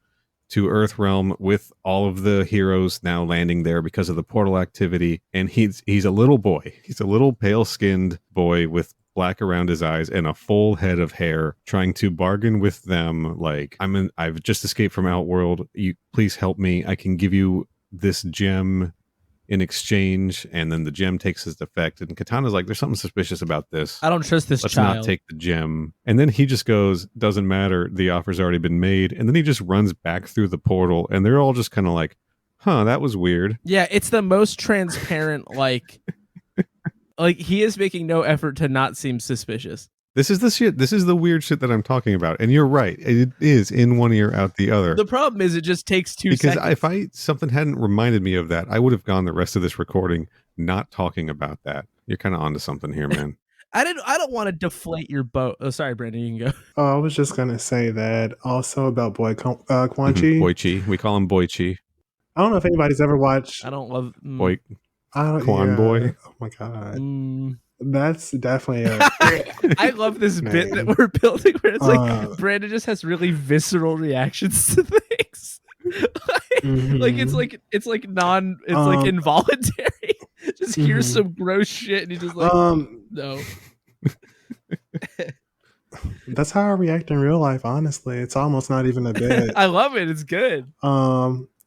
Speaker 3: to Earthrealm with all of the heroes now landing there because of the portal activity. And he's a little boy. He's a little pale-skinned boy with black around his eyes and a full head of hair, trying to bargain with them like, I've just escaped from Outworld. You please help me. I can give you this gem in exchange, and then the gem takes its effect. And Katana's like, there's something suspicious about this.
Speaker 2: I don't trust this
Speaker 3: Let's
Speaker 2: child.
Speaker 3: not take the gem. And then he just goes, doesn't matter. The offer's already been made. And then he just runs back through the portal, and they're all just kind of like, huh, that was weird.
Speaker 2: Yeah, it's the most transparent, like he is making no effort to not seem suspicious.
Speaker 3: This is the shit. This is the weird shit that I'm talking about. And you're right. It is in one ear, out the other.
Speaker 2: The problem is it just takes 2 seconds.
Speaker 3: Because if something hadn't reminded me of that, I would have gone the rest of this recording not talking about that. You're kind of onto something here, man.
Speaker 2: I don't want to deflate your boat. Oh, sorry, Brandon, you can go.
Speaker 4: Oh, I was just gonna say that also about Boy Quan Chi.
Speaker 3: Boy Chi. We call him Boy Chi.
Speaker 4: I don't know if anybody's ever watched.
Speaker 2: I don't love
Speaker 3: Boy Quan Boy.
Speaker 4: Oh my god. That's definitely
Speaker 2: I love this bit that we're building where it's like Brandon just has really visceral reactions to things. Like it's like involuntary. Just hear some gross shit and he's just like no.
Speaker 4: That's how I react in real life, honestly. It's almost not even a bit.
Speaker 2: I love it. It's good.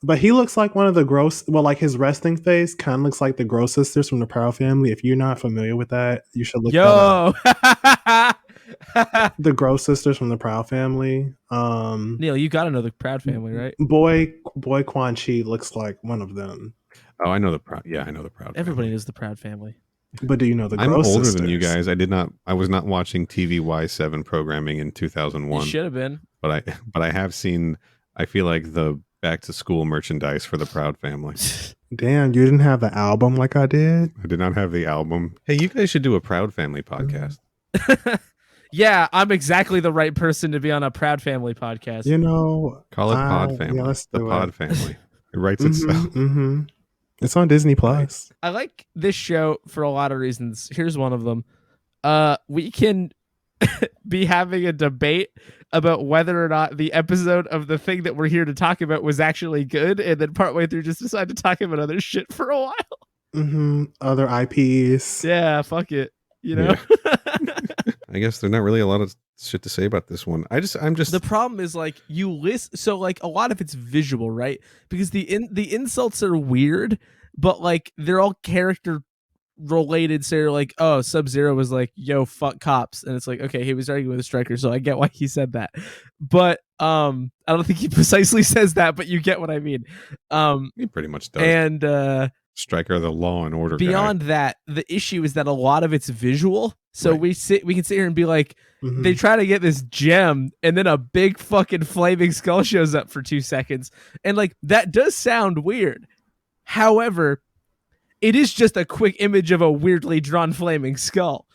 Speaker 4: But he looks like one of the gross, like his resting face kind of looks like the Gross sisters from the Proud Family. If you're not familiar with that, you should look that up. The Gross sisters from the Proud Family.
Speaker 2: Neal, you gotta know the Proud Family, right?
Speaker 4: Boy Quan Chi looks like one of them.
Speaker 3: Oh, I know the Proud. Yeah, I know the Proud.
Speaker 2: Everybody
Speaker 3: Family.
Speaker 2: knows the Proud Family.
Speaker 4: But do you know the Gross
Speaker 3: I'm older
Speaker 4: sisters?
Speaker 3: than you guys. I was not watching TVY7 programming in 2001.
Speaker 2: You should have been.
Speaker 3: But I have seen. I feel like the back to school merchandise for the Proud Family.
Speaker 4: Damn, you didn't have the album like I did?
Speaker 3: I did not have the album. Hey, you guys should do a Proud Family podcast.
Speaker 2: Yeah, I'm exactly the right person to be on a Proud Family podcast.
Speaker 4: You know,
Speaker 3: call it Pod Family. Yeah, let's do Pod Family. It writes itself.
Speaker 4: It's on Disney Plus.
Speaker 2: I like this show for a lot of reasons. Here's one of them. We can be having a debate about whether or not the episode of the thing that we're here to talk about was actually good, and then partway through just decide to talk about other shit for a while.
Speaker 4: Other IPs.
Speaker 2: Yeah, fuck it. You know?
Speaker 3: Yeah. I guess there's not really a lot of shit to say about this one. I'm just
Speaker 2: the problem is like you list, so like a lot of it's visual, right? Because the insults are weird, but like they're all character related. So you're like, oh, Sub-Zero was like, yo, fuck cops, and it's like, okay, he was arguing with a striker, so I get why he said that. But I don't think he precisely says that, but you get what I mean.
Speaker 3: He pretty much does.
Speaker 2: And
Speaker 3: Striker, the Law and Order
Speaker 2: beyond
Speaker 3: guy.
Speaker 2: that, the issue is that a lot of it's visual. So we can sit here and be like, they try to get this gem, and then a big fucking flaming skull shows up for 2 seconds, and like that does sound weird. However, it is just a quick image of a weirdly drawn flaming skull.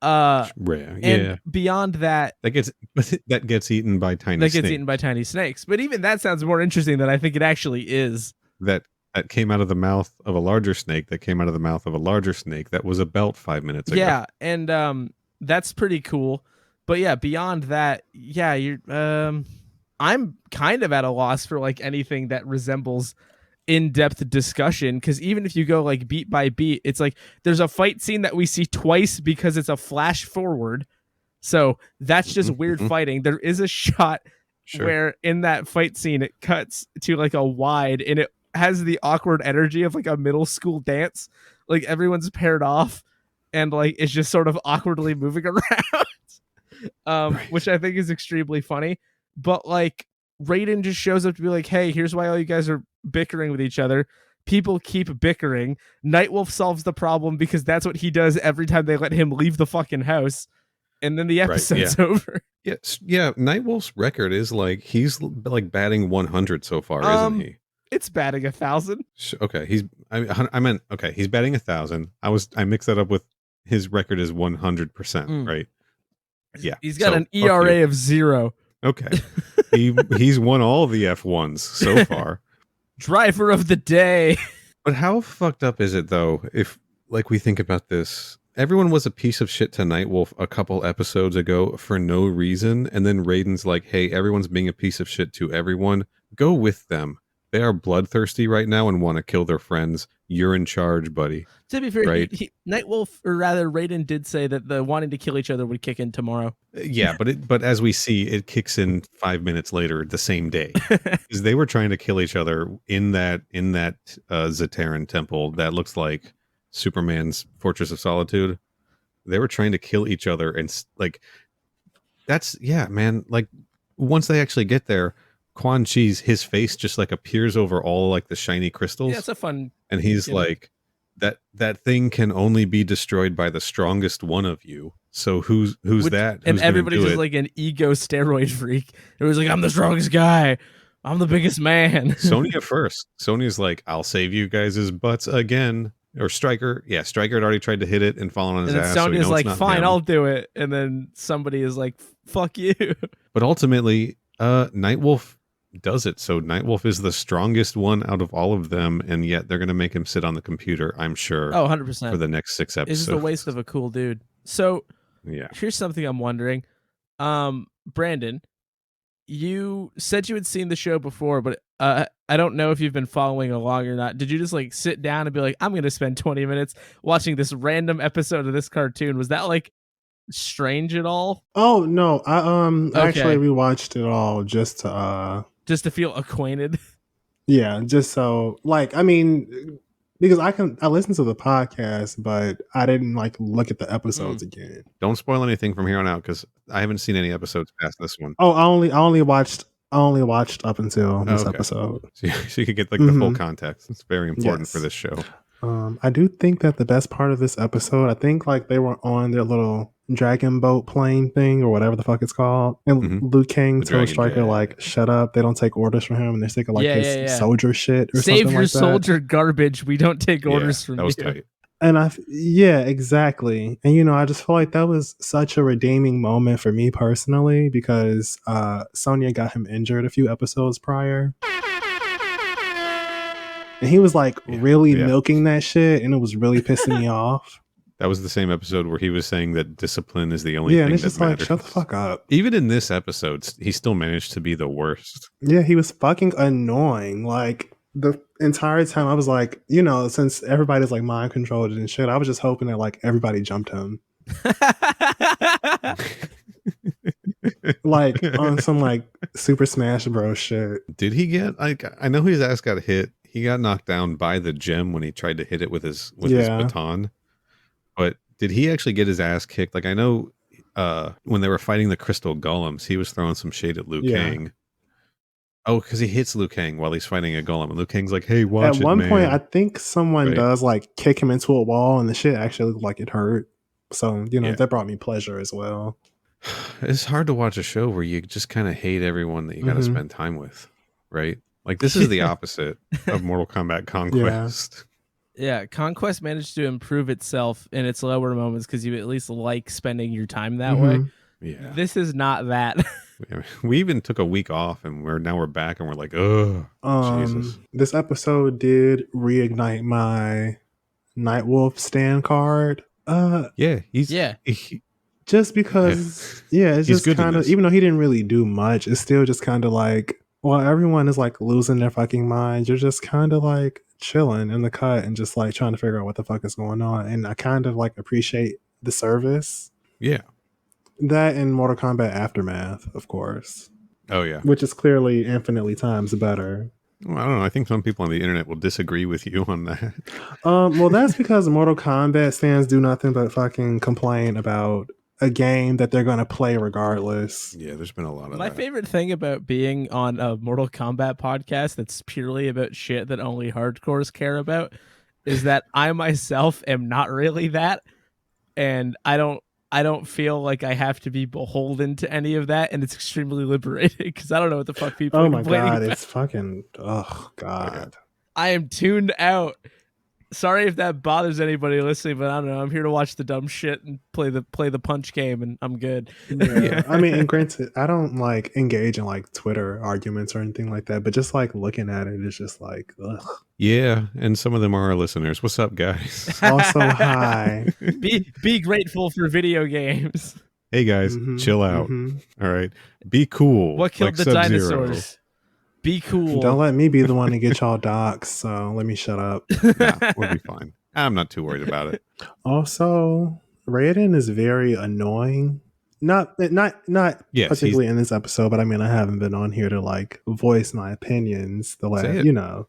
Speaker 3: Rare. Yeah.
Speaker 2: And beyond that,
Speaker 3: that gets eaten by tiny snakes.
Speaker 2: But even that sounds more interesting than I think it actually is.
Speaker 3: That came out of the mouth of a larger snake. That came out of the mouth of a larger snake. That was about 5 minutes ago.
Speaker 2: Yeah, and that's pretty cool. But yeah, beyond that, yeah, you're. I'm kind of at a loss for like anything that resembles in-depth discussion, because even if you go like beat by beat, it's like there's a fight scene that we see twice because it's a flash forward, so that's just weird fighting. There is a shot where in that fight scene it cuts to like a wide and it has the awkward energy of like a middle school dance, like everyone's paired off and like it's just sort of awkwardly moving around, which I think is extremely funny. But like Raiden just shows up to be like, hey, here's why all you guys are bickering with each other. People keep bickering. Nightwolf solves the problem because that's what he does every time they let him leave the fucking house. And then the episode's over.
Speaker 3: Yes. Yeah. Nightwolf's record is like, he's like batting 100 so far, isn't he?
Speaker 2: It's batting 1,000.
Speaker 3: Okay. He's batting 1,000. I mixed that up with his record is 100%, right? Yeah.
Speaker 2: He's got an ERA of 0.
Speaker 3: Okay. He's won all the F1s so far.
Speaker 2: Driver of the day.
Speaker 3: But how fucked up is it though if like we think about this? Everyone was a piece of shit to Nightwolf a couple episodes ago for no reason, and then Raiden's like, hey, everyone's being a piece of shit to everyone. Go with them. They are bloodthirsty right now and want to kill their friends. You're in charge, buddy.
Speaker 2: To be fair,
Speaker 3: right?
Speaker 2: Nightwolf, or rather Raiden, did say that the wanting to kill each other would kick in tomorrow.
Speaker 3: Yeah, but as we see, it kicks in 5 minutes later the same day. Because they were trying to kill each other in that Zaterran temple that looks like Superman's Fortress of Solitude. They were trying to kill each other, and like that's man. Like once they actually get there, Quan Chi's his face just like appears over all like the shiny crystals.
Speaker 2: Yeah, it's a fun.
Speaker 3: And he's like, that thing can only be destroyed by the strongest one of you. So who's that?
Speaker 2: And
Speaker 3: who's
Speaker 2: everybody's just like an ego steroid freak. It was like, I'm the strongest guy. I'm the biggest man.
Speaker 3: Sonya first. Sonya's like, I'll save you guys' butts again. Or Stryker. Yeah, Stryker had already tried to hit it and fallen on his ass.
Speaker 2: Sonya's
Speaker 3: so
Speaker 2: like, fine, I'll do it. And then somebody is like, fuck you.
Speaker 3: But ultimately, Nightwolf does it. So Nightwolf is the strongest one out of all of them, and yet they're going to make him sit on the computer, I'm sure.
Speaker 2: Oh, 100%.
Speaker 3: For the next 6 episodes.
Speaker 2: It's just a waste of a cool dude. So
Speaker 3: yeah,
Speaker 2: here's something I'm wondering. Brandon, you said you had seen the show before, but I don't know if you've been following along or not. Did you just like sit down and be like, I'm going to spend 20 minutes watching this random episode of this cartoon? Was that like strange at all?
Speaker 4: Oh no, I actually rewatched it all just to
Speaker 2: feel acquainted.
Speaker 4: Yeah, just so like I mean, because I listened to the podcast, but I didn't like look at the episodes again.
Speaker 3: Don't spoil anything from here on out because I haven't seen any episodes past this one.
Speaker 4: Oh, I only watched up until this episode,
Speaker 3: so you could get like the full context. It's very important for this show.
Speaker 4: I do think that the best part of this episode, I think like they were on their little dragon boat plane thing or whatever the fuck it's called, and Liu Kang told Stryker like, "Shut up! They don't take orders from him, and they're sick of like his soldier shit or
Speaker 2: Save
Speaker 4: something
Speaker 2: your
Speaker 4: like that.
Speaker 2: soldier garbage. We don't take orders from
Speaker 3: that was
Speaker 2: you."
Speaker 3: tight.
Speaker 4: And exactly. And I just feel like that was such a redeeming moment for me personally because Sonya got him injured a few episodes prior. And he was like really milking that shit, and it was really pissing me off.
Speaker 3: That was the same episode where he was saying that discipline is the only thing
Speaker 4: and it's
Speaker 3: that
Speaker 4: just
Speaker 3: matters.
Speaker 4: like, shut the fuck up.
Speaker 3: Even in this episode, he still managed to be the worst.
Speaker 4: Yeah, he was fucking annoying. Like the entire time I was like, since everybody's like mind controlled and shit, I was just hoping that like everybody jumped him. Like on some like Super Smash Bros shit.
Speaker 3: Did he get like I know his ass got hit. He got knocked down by the gem when he tried to hit it with his baton. But did he actually get his ass kicked? Like I know when they were fighting the crystal golems, he was throwing some shade at Liu Kang. Oh, because he hits Liu Kang while he's fighting a golem. And Liu Kang's like, hey, watch it,
Speaker 4: At one
Speaker 3: man.
Speaker 4: point, I think someone does like kick him into a wall and the shit actually looked like it hurt. So, that brought me pleasure as well.
Speaker 3: It's hard to watch a show where you just kind of hate everyone that you got to spend time with, right? Like this is the opposite of Mortal Kombat Conquest.
Speaker 2: Yeah, Conquest managed to improve itself in its lower moments because you at least like spending your time that way.
Speaker 3: Yeah.
Speaker 2: This is not that.
Speaker 3: We even took a week off, and we're back, and we're like, oh, Jesus.
Speaker 4: This episode did reignite my Nightwolf stand card.
Speaker 3: Yeah,
Speaker 2: Yeah.
Speaker 4: Just because, yeah, it's
Speaker 3: He's
Speaker 4: just
Speaker 3: good in
Speaker 4: kind of,
Speaker 3: this.
Speaker 4: even though he didn't really do much, it's still just kind of like, well, everyone is like losing their fucking minds. You're just kind of like chilling in the cut and just like trying to figure out what the fuck is going on. And I kind of like appreciate the service.
Speaker 3: Yeah.
Speaker 4: That and Mortal Kombat Aftermath, of course.
Speaker 3: Oh, yeah.
Speaker 4: Which is clearly infinitely times better.
Speaker 3: Well, I don't know. I think some people on the internet will disagree with you on that.
Speaker 4: Well, that's because Mortal Kombat fans do nothing but fucking complain about a game that they're going to play regardless.
Speaker 3: Yeah, there's been a lot of
Speaker 2: My
Speaker 3: that.
Speaker 2: favorite thing about being on a Mortal Kombat podcast that's purely about shit that only hardcores care about is that I myself am not really that, and I don't feel like I have to be beholden to any of that, and it's extremely liberating because I don't know what the fuck people
Speaker 4: Oh
Speaker 2: are
Speaker 4: my
Speaker 2: complaining
Speaker 4: god,
Speaker 2: about.
Speaker 4: it's fucking, oh god.
Speaker 2: I am tuned out. Sorry if that bothers anybody listening, but I don't know. I'm here to watch the dumb shit and play the punch game, and I'm good.
Speaker 4: Yeah. I mean, and granted, I don't like engage in like Twitter arguments or anything like that, but just like looking at it is just like, ugh.
Speaker 3: Yeah, and some of them are our listeners. What's up, guys?
Speaker 4: Also, hi.
Speaker 2: Be grateful for video games.
Speaker 3: Hey, guys, chill out. All right. Be cool.
Speaker 2: What killed the
Speaker 3: Sub-Zero.
Speaker 2: dinosaurs? Be cool.
Speaker 4: Don't let me be the one to get y'all docs, so let me shut up.
Speaker 3: Nah, we'll be fine. I'm not too worried about it.
Speaker 4: Also, Raiden is very annoying. Not
Speaker 3: Yes,
Speaker 4: particularly in this episode, but I mean, I haven't been on here to like voice my opinions. The last, you know,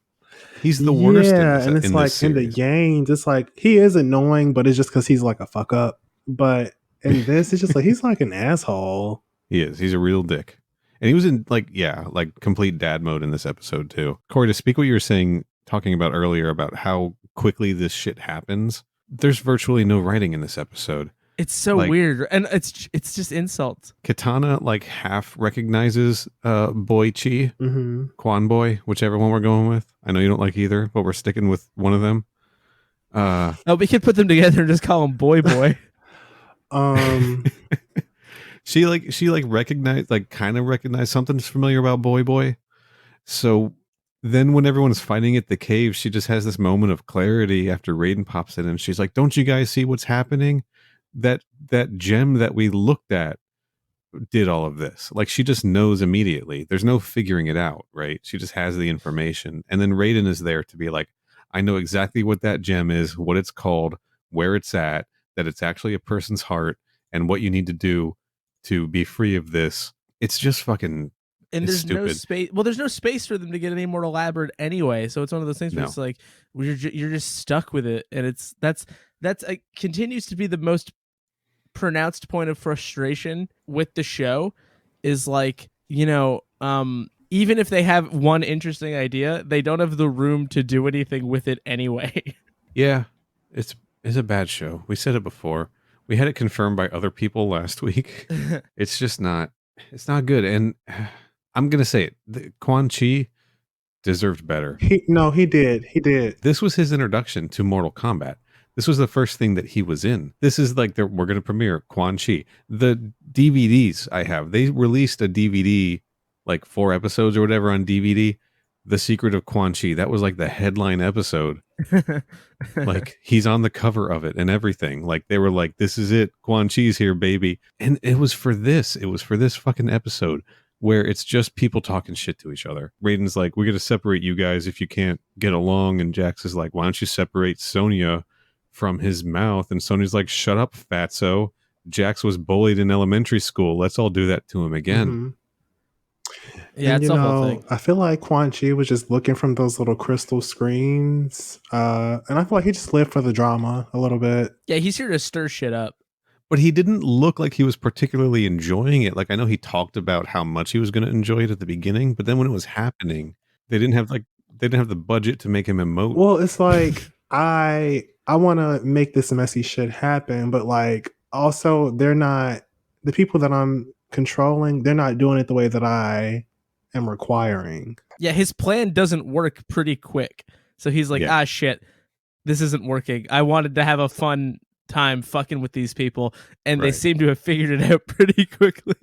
Speaker 3: he's the worst.
Speaker 4: Yeah, and it's like in the games, it's like he is annoying, but it's just because he's like a fuck up. But in this, it's just like he's like an asshole.
Speaker 3: He is. He's a real dick. And he was in like complete dad mode in this episode too. Corey, to speak what you were saying, talking about earlier about how quickly this shit happens, there's virtually no writing in this episode.
Speaker 2: It's so weird, and it's just insults.
Speaker 3: Katana like half recognizes Boy Chi, Quan Boy, whichever one we're going with. I know you don't like either, but we're sticking with one of them.
Speaker 2: We could put them together and just call him Boy Boy.
Speaker 3: She recognized, kind of recognized something's familiar about Boy. So then when everyone's fighting at the cave, she just has this moment of clarity after Raiden pops in and she's like, don't you guys see what's happening? That gem that we looked at did all of this. Like, she just knows immediately. There's no figuring it out, right? She just has the information. And then Raiden is there to be like, I know exactly what that gem is, what it's called, where it's at, that it's actually a person's heart, and what you need to do to be free of this. It's just fucking,
Speaker 2: and there's
Speaker 3: stupid.
Speaker 2: No space. Well, there's no space for them to get any more elaborate anyway. So it's one of those things where it's like you're just stuck with it, and that's continues to be the most pronounced point of frustration with the show. Is like, you know, even if they have one interesting idea, they don't have the room to do anything with it anyway.
Speaker 3: Yeah, it's a bad show. We said it before. We had it confirmed by other people last week. It's just not. It's not good. And I'm gonna say it. Quan Chi deserved better.
Speaker 4: He did. He did.
Speaker 3: This was his introduction to Mortal Kombat. This was the first thing that he was in. This is like we're gonna premiere Quan Chi. The DVDs I have. They released a DVD, like 4 episodes or whatever on DVD. The Secret of Quan Chi. That was like the headline episode. Like, he's on the cover of it and everything. Like, they were like, this is it. Quan Chi's here, baby. And it was for this. It was for this fucking episode where it's just people talking shit to each other. Raiden's like, we're going to separate you guys if you can't get along. And Jax is like, why don't you separate Sonya from his mouth? And Sonya's like, shut up, fatso. Jax was bullied in elementary school. Let's all do that to him again.
Speaker 2: Yeah,
Speaker 4: and,
Speaker 2: it's the whole thing.
Speaker 4: I feel like Quan Chi was just looking from those little crystal screens. And I feel like he just lived for the drama a little bit.
Speaker 2: Yeah, he's here to stir shit up.
Speaker 3: But he didn't look like he was particularly enjoying it. Like, I know he talked about how much he was going to enjoy it at the beginning, but then when it was happening, they didn't have the budget to make him emote.
Speaker 4: Well, it's like I want to make this messy shit happen, but like also they're not the people that I'm controlling. They're not doing it the way that I am requiring.
Speaker 2: Yeah, his plan doesn't work pretty quick. So he's like, shit. this isn't working. I wanted to have a fun time fucking with these people, and they
Speaker 3: Right.
Speaker 2: seem to have figured it out pretty quickly.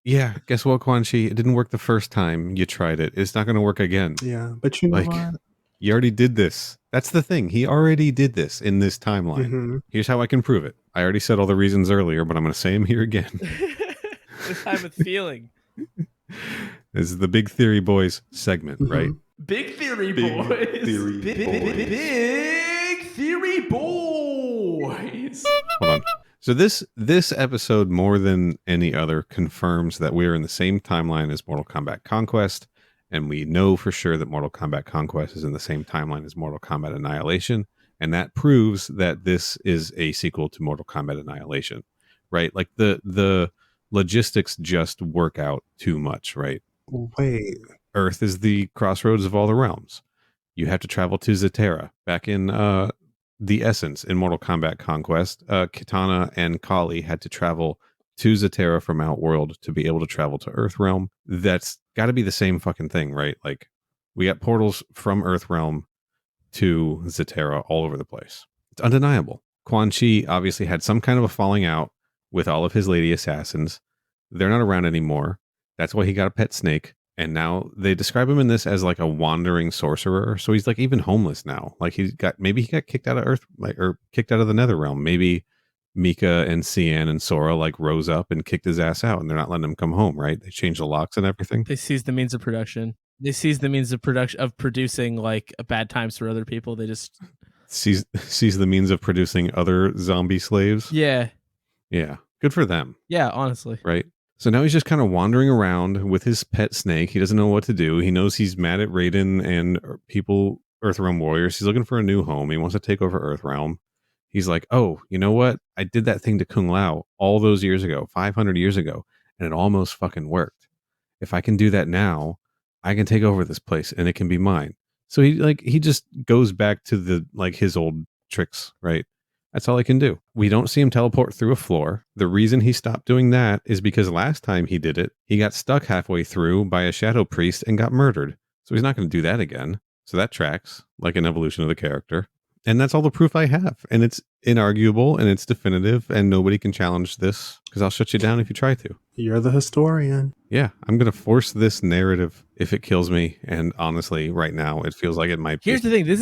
Speaker 3: Yeah, guess what, Quan Chi? It didn't work the first time you tried it. It's not going to work again.
Speaker 4: Yeah, but you know
Speaker 3: Like,
Speaker 4: what?
Speaker 3: you already did this. That's the thing. He already did this in this timeline.
Speaker 4: Mhm.
Speaker 3: Here's how I can prove it. I already said all the reasons earlier, but I'm going to say them here again.
Speaker 2: This time with feeling.
Speaker 3: This is the Big Theory Boys segment, right?
Speaker 4: Mhm.
Speaker 2: Big Theory
Speaker 3: Big
Speaker 2: Boys.
Speaker 3: Theory
Speaker 2: Big Theory Boys.
Speaker 3: Hold on. So this episode, more than any other, confirms that we are in the same timeline as Mortal Kombat Conquest, and we know for sure that Mortal Kombat Conquest is in the same timeline as Mortal Kombat Annihilation, and that proves that this is a sequel to Mortal Kombat Annihilation, right? Like the logistics just work out too much, right?
Speaker 4: Wait.
Speaker 3: Earth is the crossroads of all the realms. You have to travel to Zatera. Back in the Essence in Mortal Kombat Conquest, Kitana and Kali had to travel to Zatera from Outworld to be able to travel to Earthrealm. That's got to be the same fucking thing, right? Like, we got portals from Earthrealm to Zatera all over the place. It's undeniable. Quan Chi obviously had some kind of a falling out with all of his lady assassins. They're not around anymore. That's why he got a pet snake. And now they describe him in this as like a wandering sorcerer. So he's like even homeless now. Like maybe he got kicked out of Earth, like, or kicked out of the Nether Realm. Maybe Mika and Cian and Sora like rose up and kicked his ass out, and they're not letting him come home. Right? They changed the locks and everything.
Speaker 2: They seized the means of production. They seized the means of producing like bad times for other people. They just
Speaker 3: Sees the means of producing other zombie slaves.
Speaker 2: yeah.
Speaker 3: Good for them.
Speaker 2: Yeah, honestly.
Speaker 3: Right? So now he's just kind of wandering around with his pet snake. He doesn't know what to do. He knows he's mad at Raiden and people, Earthrealm warriors. He's looking for a new home. He wants to take over Earthrealm. He's like, oh, you know what? I did that thing to Kung Lao all those years ago, 500 years ago, and it almost fucking worked. If I can do that now, I can take over this place and it can be mine. So he just goes back to his old tricks, right? That's all he can do. We don't see him teleport through a floor. The reason he stopped doing that is because last time he did it, he got stuck halfway through by a shadow priest and got murdered. So he's not going to do that again. So that tracks like an evolution of the character. And that's all the proof I have. And it's inarguable and it's definitive and nobody can challenge this because I'll shut you down if you try to.
Speaker 4: You're the historian.
Speaker 3: Yeah, I'm going to force this narrative if it kills me. And honestly, right now, it feels like it might be.
Speaker 2: Here's the thing. This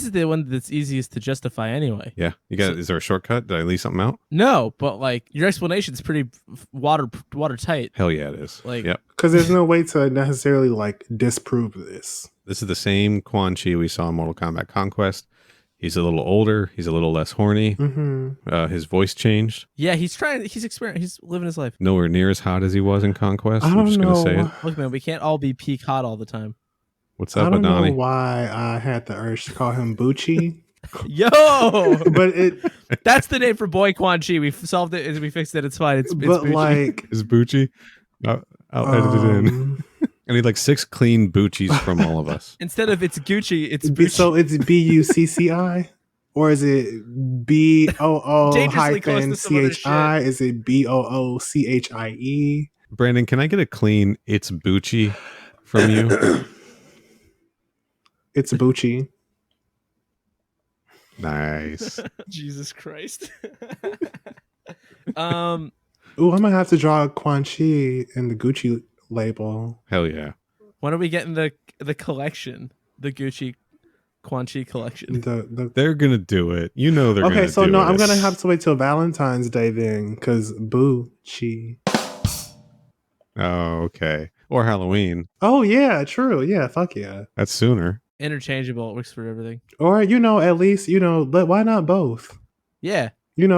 Speaker 2: is the one that's easiest to justify anyway.
Speaker 3: Yeah. Is there a shortcut? Did I leave something out?
Speaker 2: No, but like your explanation's pretty watertight.
Speaker 3: Hell yeah, it is.
Speaker 2: Like,
Speaker 3: yep.
Speaker 4: Because there's no way to necessarily like disprove this.
Speaker 3: This is the same Quan Chi we saw in Mortal Kombat Conquest. He's a little older. He's a little less horny.
Speaker 4: Mm-hmm.
Speaker 3: His voice changed.
Speaker 2: Yeah, he's living his life.
Speaker 3: Nowhere near as hot as he was in Conquest.
Speaker 4: I
Speaker 3: I'm just
Speaker 4: don't
Speaker 3: going to say
Speaker 4: know.
Speaker 3: it.
Speaker 2: Look, man, we can't all be peak hot all the time.
Speaker 3: What's
Speaker 4: I
Speaker 3: up,
Speaker 4: don't know
Speaker 3: Adani?
Speaker 4: why I had the urge to call him Bucci,
Speaker 2: Yo,
Speaker 4: but
Speaker 2: that's the name for boy Quan Chi. We solved it. We fixed it. It's fine. It's
Speaker 4: but
Speaker 2: Bucci.
Speaker 4: like
Speaker 3: Is Bucci? I'll edit it in. I need like 6 clean Buccis from all of us.
Speaker 2: Instead of it's Gucci, it's Bucci.
Speaker 4: So it's BUCCI or is it BOO
Speaker 2: Dangerously close
Speaker 4: hyphen
Speaker 2: to some other
Speaker 4: CHI? Is it BOOCHIE?
Speaker 3: Brandon, can I get a clean "It's Bucci" from you?
Speaker 4: It's Bucci.
Speaker 3: Nice.
Speaker 2: Jesus Christ.
Speaker 4: Ooh, I might have to draw Quan Chi in the Gucci label.
Speaker 3: Hell yeah.
Speaker 2: When are we getting the collection? The Gucci Quan Chi collection.
Speaker 4: They're
Speaker 3: gonna do it. You know they're gonna do it.
Speaker 4: okay. So no, I'm gonna have to wait till Valentine's Day then, because Bucci.
Speaker 3: Oh, okay. Or Halloween.
Speaker 4: Oh yeah, true. Yeah, fuck yeah.
Speaker 3: That's sooner.
Speaker 2: Interchangeable. It works for everything.
Speaker 4: Or at least but why not both?
Speaker 2: Yeah.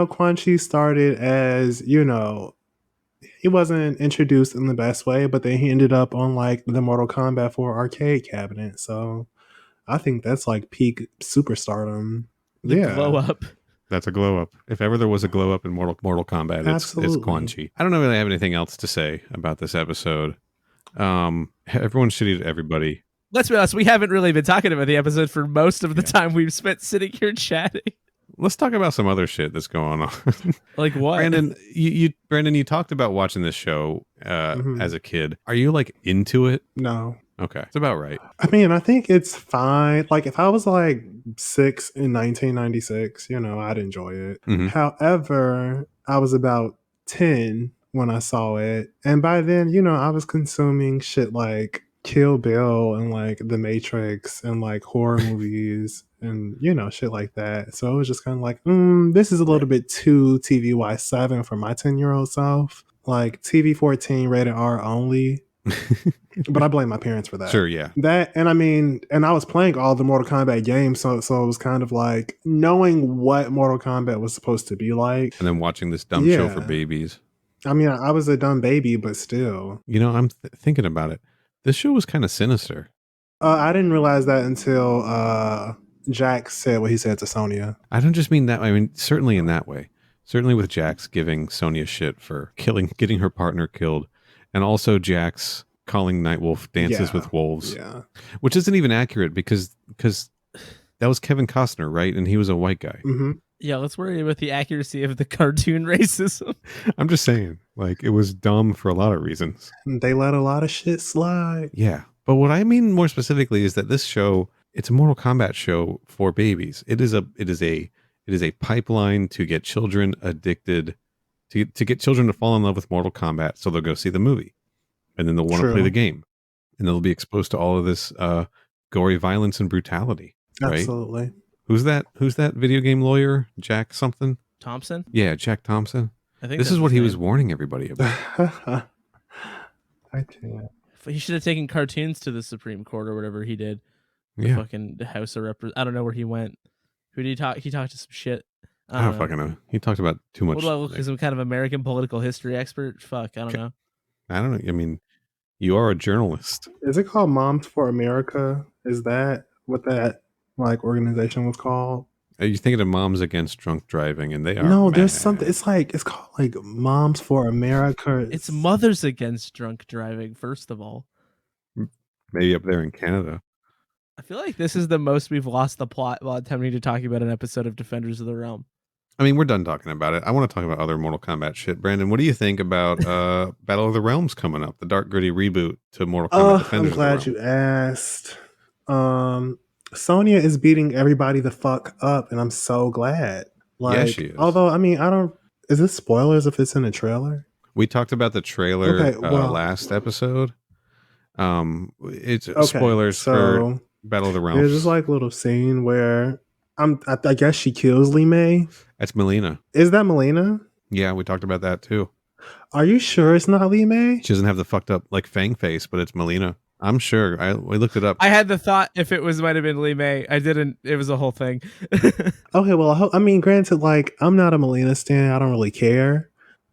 Speaker 4: Quan Chi started as he wasn't introduced in the best way, but then he ended up on like the Mortal Kombat 4 arcade cabinet. So I think that's like peak superstardom.
Speaker 2: The glow up.
Speaker 3: That's a glow up. If ever there was a glow up in Mortal Kombat, it's Quan Chi. I don't really have anything else to say about this episode. Everyone's shitty to everybody.
Speaker 2: Let's be honest, we haven't really been talking about the episode for most of the time we've spent sitting here chatting.
Speaker 3: Let's talk about some other shit that's going on.
Speaker 2: Like what?
Speaker 3: Brandon, you talked about watching this show as a kid. Are you like into it?
Speaker 4: No.
Speaker 3: Okay. It's about right.
Speaker 4: I mean, I think it's fine. Like if I was like 6 in 1996. I'd enjoy it.
Speaker 3: Mhm.
Speaker 4: However, I was about 10 when I saw it. And by then, I was consuming shit like Kill Bill and like The Matrix and like horror movies and, shit like that. So it was just kind of like, this is a little bit too TVY7 for my 10-year-old self. Like TV 14 rated R only. But I blame my parents for that.
Speaker 3: Sure, yeah.
Speaker 4: That, and I mean, and I was playing all the Mortal Kombat games, so it was kind of like knowing what Mortal Kombat was supposed to be like.
Speaker 3: And then watching this dumb show for babies.
Speaker 4: I mean, I was a dumb baby, but still.
Speaker 3: I'm thinking about it. This show was kind of sinister.
Speaker 4: I didn't realize that until Jack said what he said to Sonya.
Speaker 3: I don't just mean that. I mean, certainly in that way. Certainly with Jax giving Sonya shit for getting her partner killed. And also Jax calling Nightwolf dances with wolves.
Speaker 4: Yeah.
Speaker 3: Which isn't even accurate because that was Kevin Costner, right? And he was a white guy.
Speaker 4: Mm-hmm.
Speaker 2: Yeah, let's worry about the accuracy of the cartoon racism.
Speaker 3: I'm just saying, like, it was dumb for a lot of reasons.
Speaker 4: They let a lot of shit slide.
Speaker 3: Yeah. But what I mean more specifically is that this show, it's a Mortal Kombat show for babies. It is a pipeline to get children addicted, to get children to fall in love with Mortal Kombat, so they'll go see the movie. And then they'll want to play the game. And they'll be exposed to all of this gory violence and brutality. Right?
Speaker 4: Absolutely.
Speaker 3: Who's that video game lawyer? Jack something?
Speaker 2: Thompson?
Speaker 3: Yeah, Jack Thompson.
Speaker 2: I think
Speaker 3: this is what he was warning everybody about.
Speaker 4: I can't.
Speaker 2: He should have taken cartoons to the Supreme Court or whatever he did. The fucking House of I don't know where he went. Who did he talk? He talked to some shit.
Speaker 3: I don't fucking know. He talked about too much.
Speaker 2: What do I look like? Some kind of American political history expert? Fuck, I don't know.
Speaker 3: I don't know. I mean, you are a journalist.
Speaker 4: Is it called Moms for America? Is that what that like organization was called?
Speaker 3: Are you thinking of Moms Against Drunk Driving? And they are.
Speaker 4: No, there's something. It's called like Moms for America.
Speaker 2: It's Mothers Against Drunk Driving. First of all,
Speaker 3: maybe up there in Canada.
Speaker 2: I feel like this is the most we've lost the plot while attempting to talk about an episode of Defenders of the Realm.
Speaker 3: I mean, we're done talking about it. I want to talk about other Mortal Kombat shit. Brandon, what do you think about Battle of the Realms coming up? The dark, gritty reboot to Mortal Kombat Defenders
Speaker 4: I'm glad
Speaker 3: of the
Speaker 4: you asked. Sonya is beating everybody the fuck up, and I'm so glad. Like,
Speaker 3: yeah, she is.
Speaker 4: Although, I mean, I don't. Is this spoilers if it's in a trailer?
Speaker 3: We talked about the trailer last episode. It's spoilers for Battle of the Realms.
Speaker 4: There's this like little scene where I guess she kills Li Mei.
Speaker 3: That's Melina.
Speaker 4: Is that Melina?
Speaker 3: Yeah, we talked about that too.
Speaker 4: Are you sure it's not Li Mei?
Speaker 3: She doesn't have the fucked up like Fang face, but it's Melina. I'm sure. We looked it up.
Speaker 2: I had the thought if it might have been Li Mei. I didn't. It was a whole thing.
Speaker 4: Okay, well, I mean, granted, like I'm not a Melina stan. I don't really care,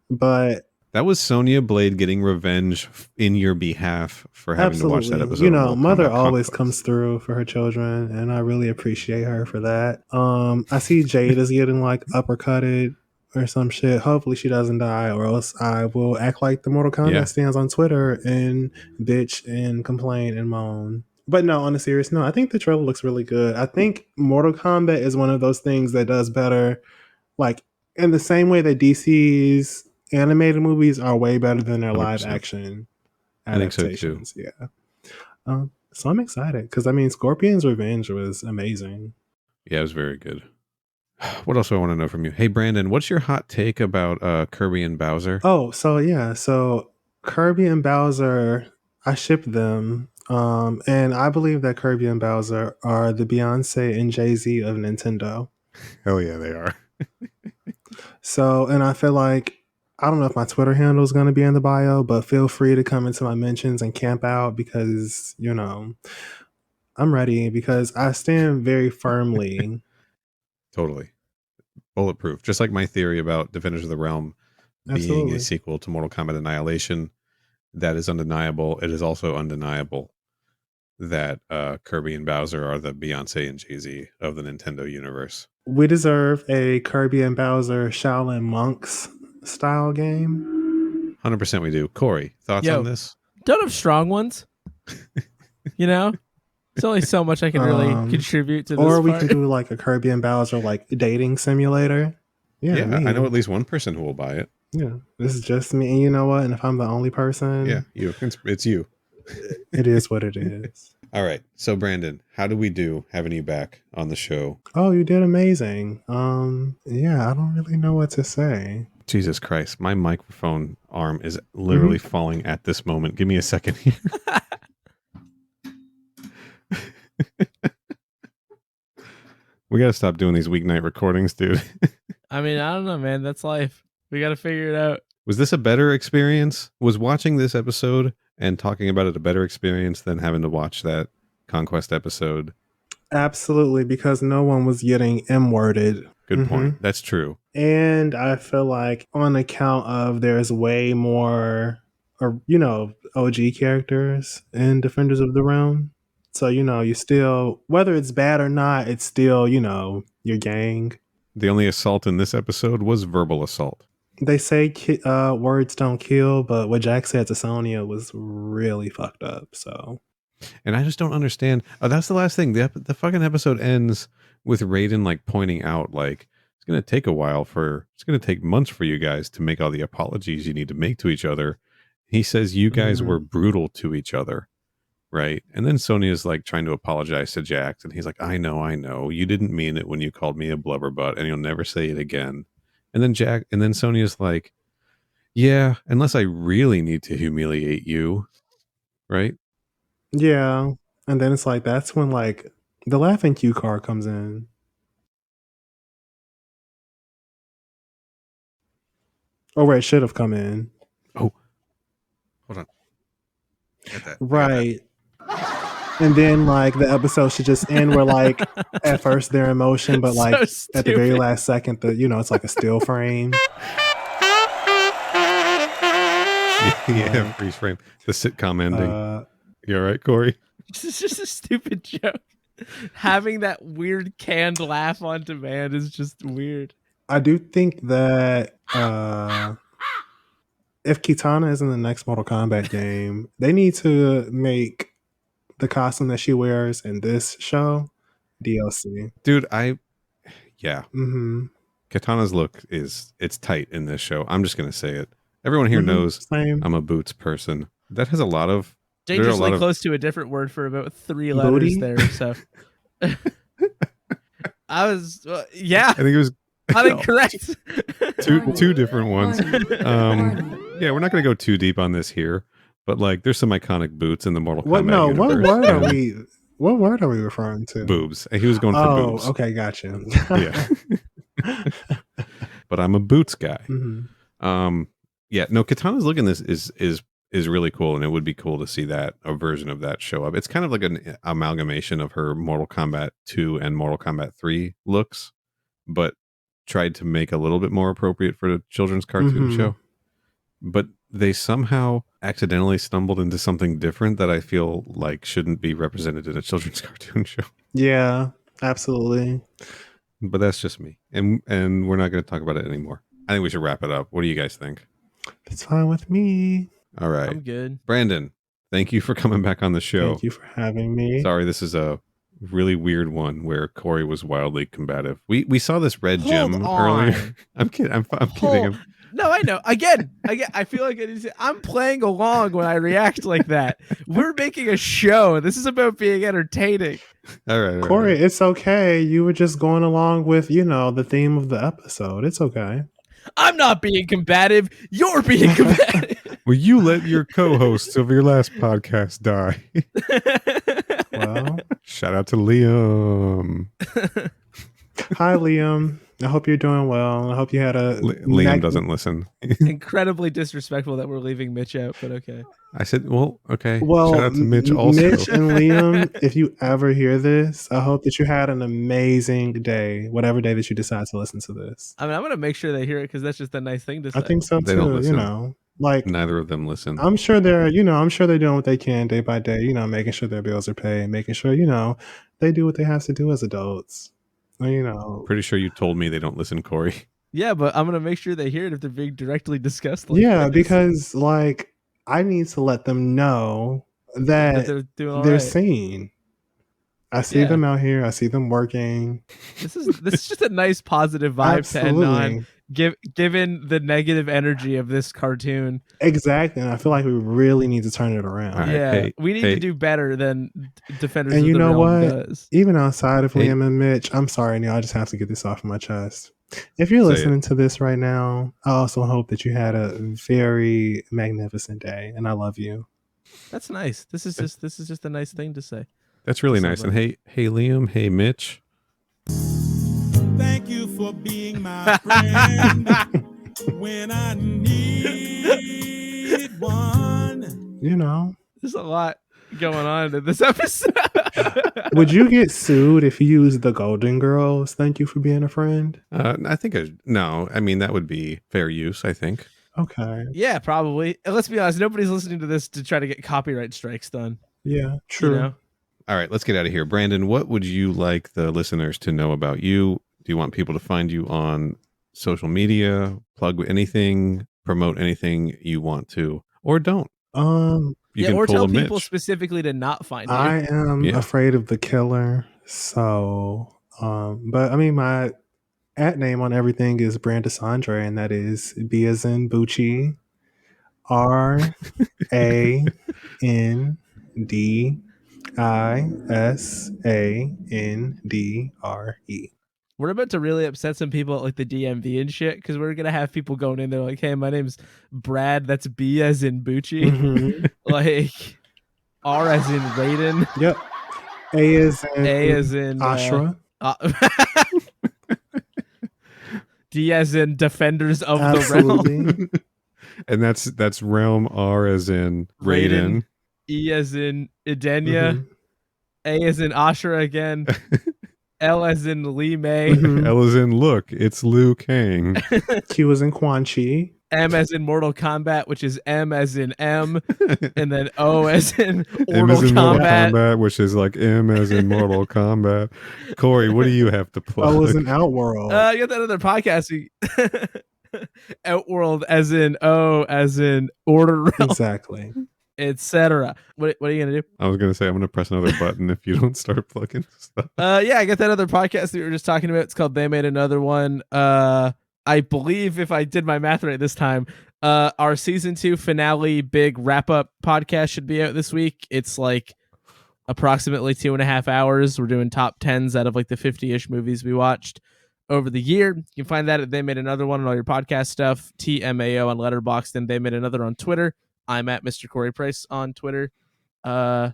Speaker 4: but
Speaker 3: that was Sonya Blade getting revenge in your behalf for having to watch that episode.
Speaker 4: You know, Mother always comes through for her children, and I really appreciate her for that. I see Jade is getting like uppercutted or some shit. Hopefully she doesn't die, or else I will act like the Mortal Kombat stands on Twitter and bitch and complain and moan. But no, on a serious note, I think the trailer looks really good. I think Mortal Kombat is one of those things that does better, like in the same way that DC's animated movies are way better than their
Speaker 3: 100%.
Speaker 4: live action
Speaker 3: I
Speaker 4: adaptations.
Speaker 3: think so too.
Speaker 4: Yeah. So I'm excited because I mean, Scorpion's Revenge was amazing.
Speaker 3: Yeah, it was very good. What else do I want to know from you? Hey, Brandon, what's your hot take about Kirby and Bowser?
Speaker 4: Oh, so Kirby and Bowser, I ship them. And I believe that Kirby and Bowser are the Beyonce and Jay-Z of Nintendo.
Speaker 3: Hell yeah, they are.
Speaker 4: So, and I feel like, I don't know if my Twitter handle is going to be in the bio, but feel free to come into my mentions and camp out because, you know, I'm ready because I stand very firmly.
Speaker 3: Totally. Bulletproof. Just like my theory about Defenders of the Realm being a sequel to Mortal Kombat Annihilation. That is undeniable. It is also undeniable that Kirby and Bowser are the Beyonce and Jay-Z of the Nintendo universe.
Speaker 4: We deserve a Kirby and Bowser Shaolin Monks style game.
Speaker 3: 100% we do. Corey, thoughts on this?
Speaker 2: Don't have strong ones. You know? There's only so much I can really contribute to this.
Speaker 4: Or we could do like a Kirby and Bowser like dating simulator.
Speaker 3: Yeah, I know at least one person who will buy it.
Speaker 4: Yeah, this is just me. And you know what? And if I'm the only person,
Speaker 3: yeah, it's you.
Speaker 4: It is what it is.
Speaker 3: All right. So Brandon, how do we do having you back on the show?
Speaker 4: Oh, you did amazing. Yeah, I don't really know what to say.
Speaker 3: Jesus Christ, my microphone arm is literally falling at this moment. Give me a second here. We got to stop doing these weeknight recordings, dude.
Speaker 2: I mean, I don't know, man. That's life. We got to figure it out.
Speaker 3: Was this a better experience? Was watching this episode and talking about it a better experience than having to watch that Conquest episode?
Speaker 4: Absolutely, because no one was getting M-worded.
Speaker 3: Good point. That's true.
Speaker 4: And I feel like on account of there's way more, or OG characters in Defenders of the Realm. So, you still, whether it's bad or not, it's still, your gang.
Speaker 3: The only assault in this episode was verbal assault.
Speaker 4: They say words don't kill, but what Jack said to Sonya was really fucked up. So,
Speaker 3: and I just don't understand. That's the last thing. The fucking episode ends with Raiden like pointing out like it's going to take a while it's going to take months for you guys to make all the apologies you need to make to each other. He says you guys were brutal to each other, right? And then Sonya's like trying to apologize to Jax, and he's like, I know, you didn't mean it when you called me a blubberbutt, and you'll never say it again. And then Sonya's like, yeah, unless I really need to humiliate you, right?
Speaker 4: Yeah. And then it's like, that's when like the laughing cue card comes in. Or where it should have come in.
Speaker 3: Oh, hold on. Get that.
Speaker 4: Right. And then like the episode should just end where like at first they're in motion, but like at the very last second, it's like a still frame.
Speaker 3: Yeah, freeze frame. The sitcom ending. You all right, Corey?
Speaker 2: It's just a stupid joke. Having that weird canned laugh on demand is just weird.
Speaker 4: I do think that if Kitana is in the next Mortal Kombat game, they need to make the costume that she wears in this show DLC.
Speaker 3: Dude, Katana's look it's tight in this show. I'm just gonna say it. Everyone here knows I'm a boots person. That has a lot of
Speaker 2: dangerously close to a different word for about 3 letters booty? There. So I was yeah.
Speaker 3: I think it was
Speaker 2: correct.
Speaker 3: two different ones. Yeah, we're not gonna go too deep on this here, but like there's some iconic boots in the Mortal Kombat universe.
Speaker 4: What word are we referring to?
Speaker 3: Boobs. He was going for boobs.
Speaker 4: Oh, okay, gotcha.
Speaker 3: Yeah. But I'm a boots guy. Yeah, no, Katana's look in this is really cool, and it would be cool to see a version of that show up. It's kind of like an amalgamation of her Mortal Kombat 2 and Mortal Kombat 3 looks, but tried to make a little bit more appropriate for a children's cartoon show. But they somehow accidentally stumbled into something different that I feel like shouldn't be represented in a children's cartoon show.
Speaker 4: Yeah, absolutely.
Speaker 3: But that's just me. And we're not going to talk about it anymore. I think we should wrap it up. What do you guys think?
Speaker 4: It's fine with me.
Speaker 3: All right.
Speaker 2: I'm good.
Speaker 3: Brandon, thank you for coming back on the show.
Speaker 4: Thank you for having me.
Speaker 3: Sorry, this is a really weird one where Corey was wildly combative. We saw this red gem earlier. I'm kidding. I'm kidding.
Speaker 2: No, I know. Again, I feel like I'm playing along when I react like that. We're making a show. This is about being entertaining.
Speaker 3: All right,
Speaker 4: Corey, it's okay. You were just going along with, the theme of the episode. It's okay.
Speaker 2: I'm not being combative. You're being combative.
Speaker 3: Will you let your co-hosts of your last podcast die?
Speaker 4: Well,
Speaker 3: shout out to Liam.
Speaker 4: Hi, Liam. I hope you're doing well. I hope you had a...
Speaker 3: Liam doesn't listen.
Speaker 2: Incredibly disrespectful that we're leaving Mitch out, but okay.
Speaker 3: I said, well, okay.
Speaker 4: Well,
Speaker 3: shout out to Mitch also.
Speaker 4: Mitch and Liam, if you ever hear this, I hope that you had an amazing day, whatever day that you decide to listen to this.
Speaker 2: I mean, I'm going to make sure they hear it because that's just a nice thing to say.
Speaker 4: I think so,
Speaker 3: they
Speaker 4: too.
Speaker 3: Don't listen.
Speaker 4: Like
Speaker 3: neither of them listen.
Speaker 4: I'm sure they're doing what they can day by day, making sure their bills are paid, making sure, they do what they have to do as adults.
Speaker 3: Pretty sure you told me they don't listen, Corey.
Speaker 2: Yeah, but I'm gonna make sure they hear it if they're being directly discussed.
Speaker 4: Because I need to let them know that they're seen. I see them out here. I see them working.
Speaker 2: This is just a nice positive vibe to end on. Given the negative energy of this cartoon,
Speaker 4: Exactly. And I feel like we really need to turn it around.
Speaker 3: All right,
Speaker 2: yeah, we need to do better than Defenders
Speaker 4: And
Speaker 2: of
Speaker 4: you
Speaker 2: the
Speaker 4: know
Speaker 2: Realm
Speaker 4: what?
Speaker 2: does.
Speaker 4: Even outside of
Speaker 3: Hey.
Speaker 4: Liam and Mitch, I'm sorry, Neal, I just have to get this off my chest. If you're
Speaker 3: Say
Speaker 4: listening to this right now, I also hope that you had a very magnificent day, and I love you.
Speaker 2: That's nice. This is just a nice thing to say.
Speaker 3: That's really
Speaker 2: to
Speaker 3: nice. And
Speaker 2: somebody.
Speaker 3: hey, Liam, hey, Mitch.
Speaker 5: Thank you for being my friend when I need one.
Speaker 4: You know,
Speaker 2: There's a lot going on in this episode.
Speaker 4: would you get sued if you used the Golden Girls? Thank you for being a friend.
Speaker 3: I think no. I mean, that would be fair use. I think.
Speaker 4: Okay.
Speaker 2: Yeah, probably. And let's be honest, nobody's listening to this to try to get copyright strikes done.
Speaker 4: Yeah, true.
Speaker 2: You know?
Speaker 3: All right, let's get out of here. Brandon, what would you like the listeners to know about you? Do you want people to find you on social media, plug anything, promote anything you want to, or don't? You
Speaker 2: yeah,
Speaker 3: can
Speaker 2: or
Speaker 3: pull
Speaker 2: tell
Speaker 3: a
Speaker 2: people
Speaker 3: Mitch.
Speaker 2: specifically to not find you.
Speaker 4: I am
Speaker 3: Yeah.
Speaker 4: afraid of the killer. So, but I mean, my at name on everything is Brandisandre, and that is B as in Bucci, RANDISANDRE.
Speaker 2: We're about to really upset some people at like the DMV and shit because we're gonna have people going in there like, "Hey, my name's Brad. That's B as in Bucci,
Speaker 4: Mhm.
Speaker 2: like R as in Raiden,
Speaker 4: Yep. A as in
Speaker 2: Ashra,
Speaker 4: Ashra.
Speaker 2: D as in Defenders of the
Speaker 4: Absolutely.
Speaker 2: Realm,
Speaker 3: And that's realm. R as in Raiden.
Speaker 2: E as in Edenia,
Speaker 4: Mhm.
Speaker 2: A as in Ashra again, L as in Li Mei,
Speaker 4: Mhm.
Speaker 3: L as in look. It's Liu Kang.
Speaker 4: Q as in Quan Chi.
Speaker 2: M as in Mortal Kombat, which is M as in M, and then O as in
Speaker 3: M
Speaker 2: Mortal
Speaker 3: as in Mortal
Speaker 2: Kombat.
Speaker 3: Kombat, which is like M as in Mortal Kombat. Corey, what do you have to plug?
Speaker 4: O as in Outworld.
Speaker 2: You got that other podcast. Outworld as in O as in Order Realm,
Speaker 4: Exactly.
Speaker 2: etc. What are you gonna do?
Speaker 3: I was gonna say I'm gonna press another button if you don't start plugging stuff.
Speaker 2: Yeah, I got that other podcast that we were just talking about. It's called They Made Another One. I believe if I did my math right this time, our season 2 finale big wrap up podcast should be out this week. It's like approximately 2.5 hours. We're doing top 10s out of like the 50-ish movies we watched over the year. You can find that at They Made Another One on all your podcast stuff. TMAO on Letterboxd, and They Made Another on Twitter. I'm at Mr. Corey Price on Twitter. Yeah,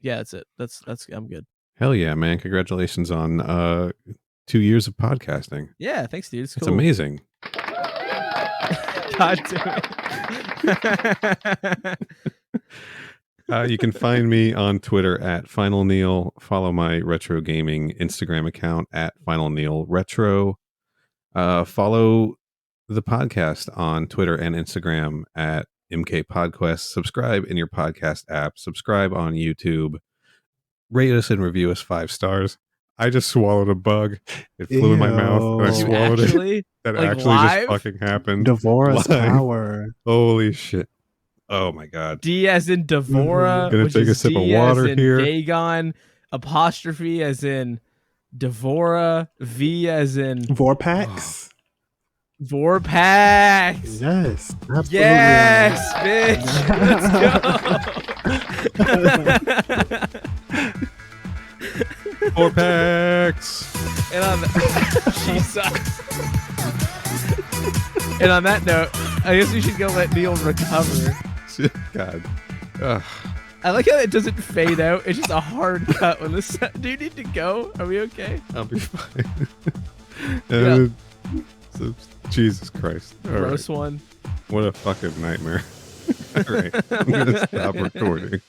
Speaker 2: that's it. That's I'm good.
Speaker 3: Hell yeah, man! Congratulations on 2 years of podcasting.
Speaker 2: Yeah, thanks, dude. It's
Speaker 3: It's
Speaker 2: cool.
Speaker 3: amazing.
Speaker 2: God damn it.
Speaker 3: You can find me on Twitter at Final Neal. Follow my retro gaming Instagram account at Final Neal Retro. Follow the podcast on Twitter and Instagram at MK Podquest. Subscribe in your podcast app. Subscribe on YouTube. Rate us and review us 5 stars. I just swallowed a bug. It flew in my mouth and I
Speaker 4: Ew.
Speaker 2: You
Speaker 3: swallowed it.
Speaker 2: actually?
Speaker 3: That
Speaker 2: like,
Speaker 3: actually
Speaker 2: live?
Speaker 3: just fucking happened.
Speaker 4: Devora's
Speaker 3: Live.
Speaker 4: Power.
Speaker 3: Holy shit. Oh my god.
Speaker 2: D as in Devora.
Speaker 3: Gonna
Speaker 2: which
Speaker 3: take a
Speaker 2: is
Speaker 3: sip of
Speaker 2: D
Speaker 3: water
Speaker 2: as in
Speaker 3: here.
Speaker 2: Dagon. Apostrophe as in Devora. V as in
Speaker 4: Vorpax.
Speaker 2: Vorpax.
Speaker 4: Yes. Absolutely.
Speaker 2: Yes, bitch. Let's go.
Speaker 3: 4 packs.
Speaker 2: And on she sucks. And on that note, I guess we should go let Neal recover.
Speaker 3: God. Ugh.
Speaker 2: I like how it doesn't fade out. It's just a hard cut when this. Do you need to go? Are we okay?
Speaker 3: I'll be fine.
Speaker 2: Yeah.
Speaker 3: So, Jesus Christ. All right.
Speaker 2: Gross one.
Speaker 3: What a fucking nightmare. All right. I'm going to stop recording.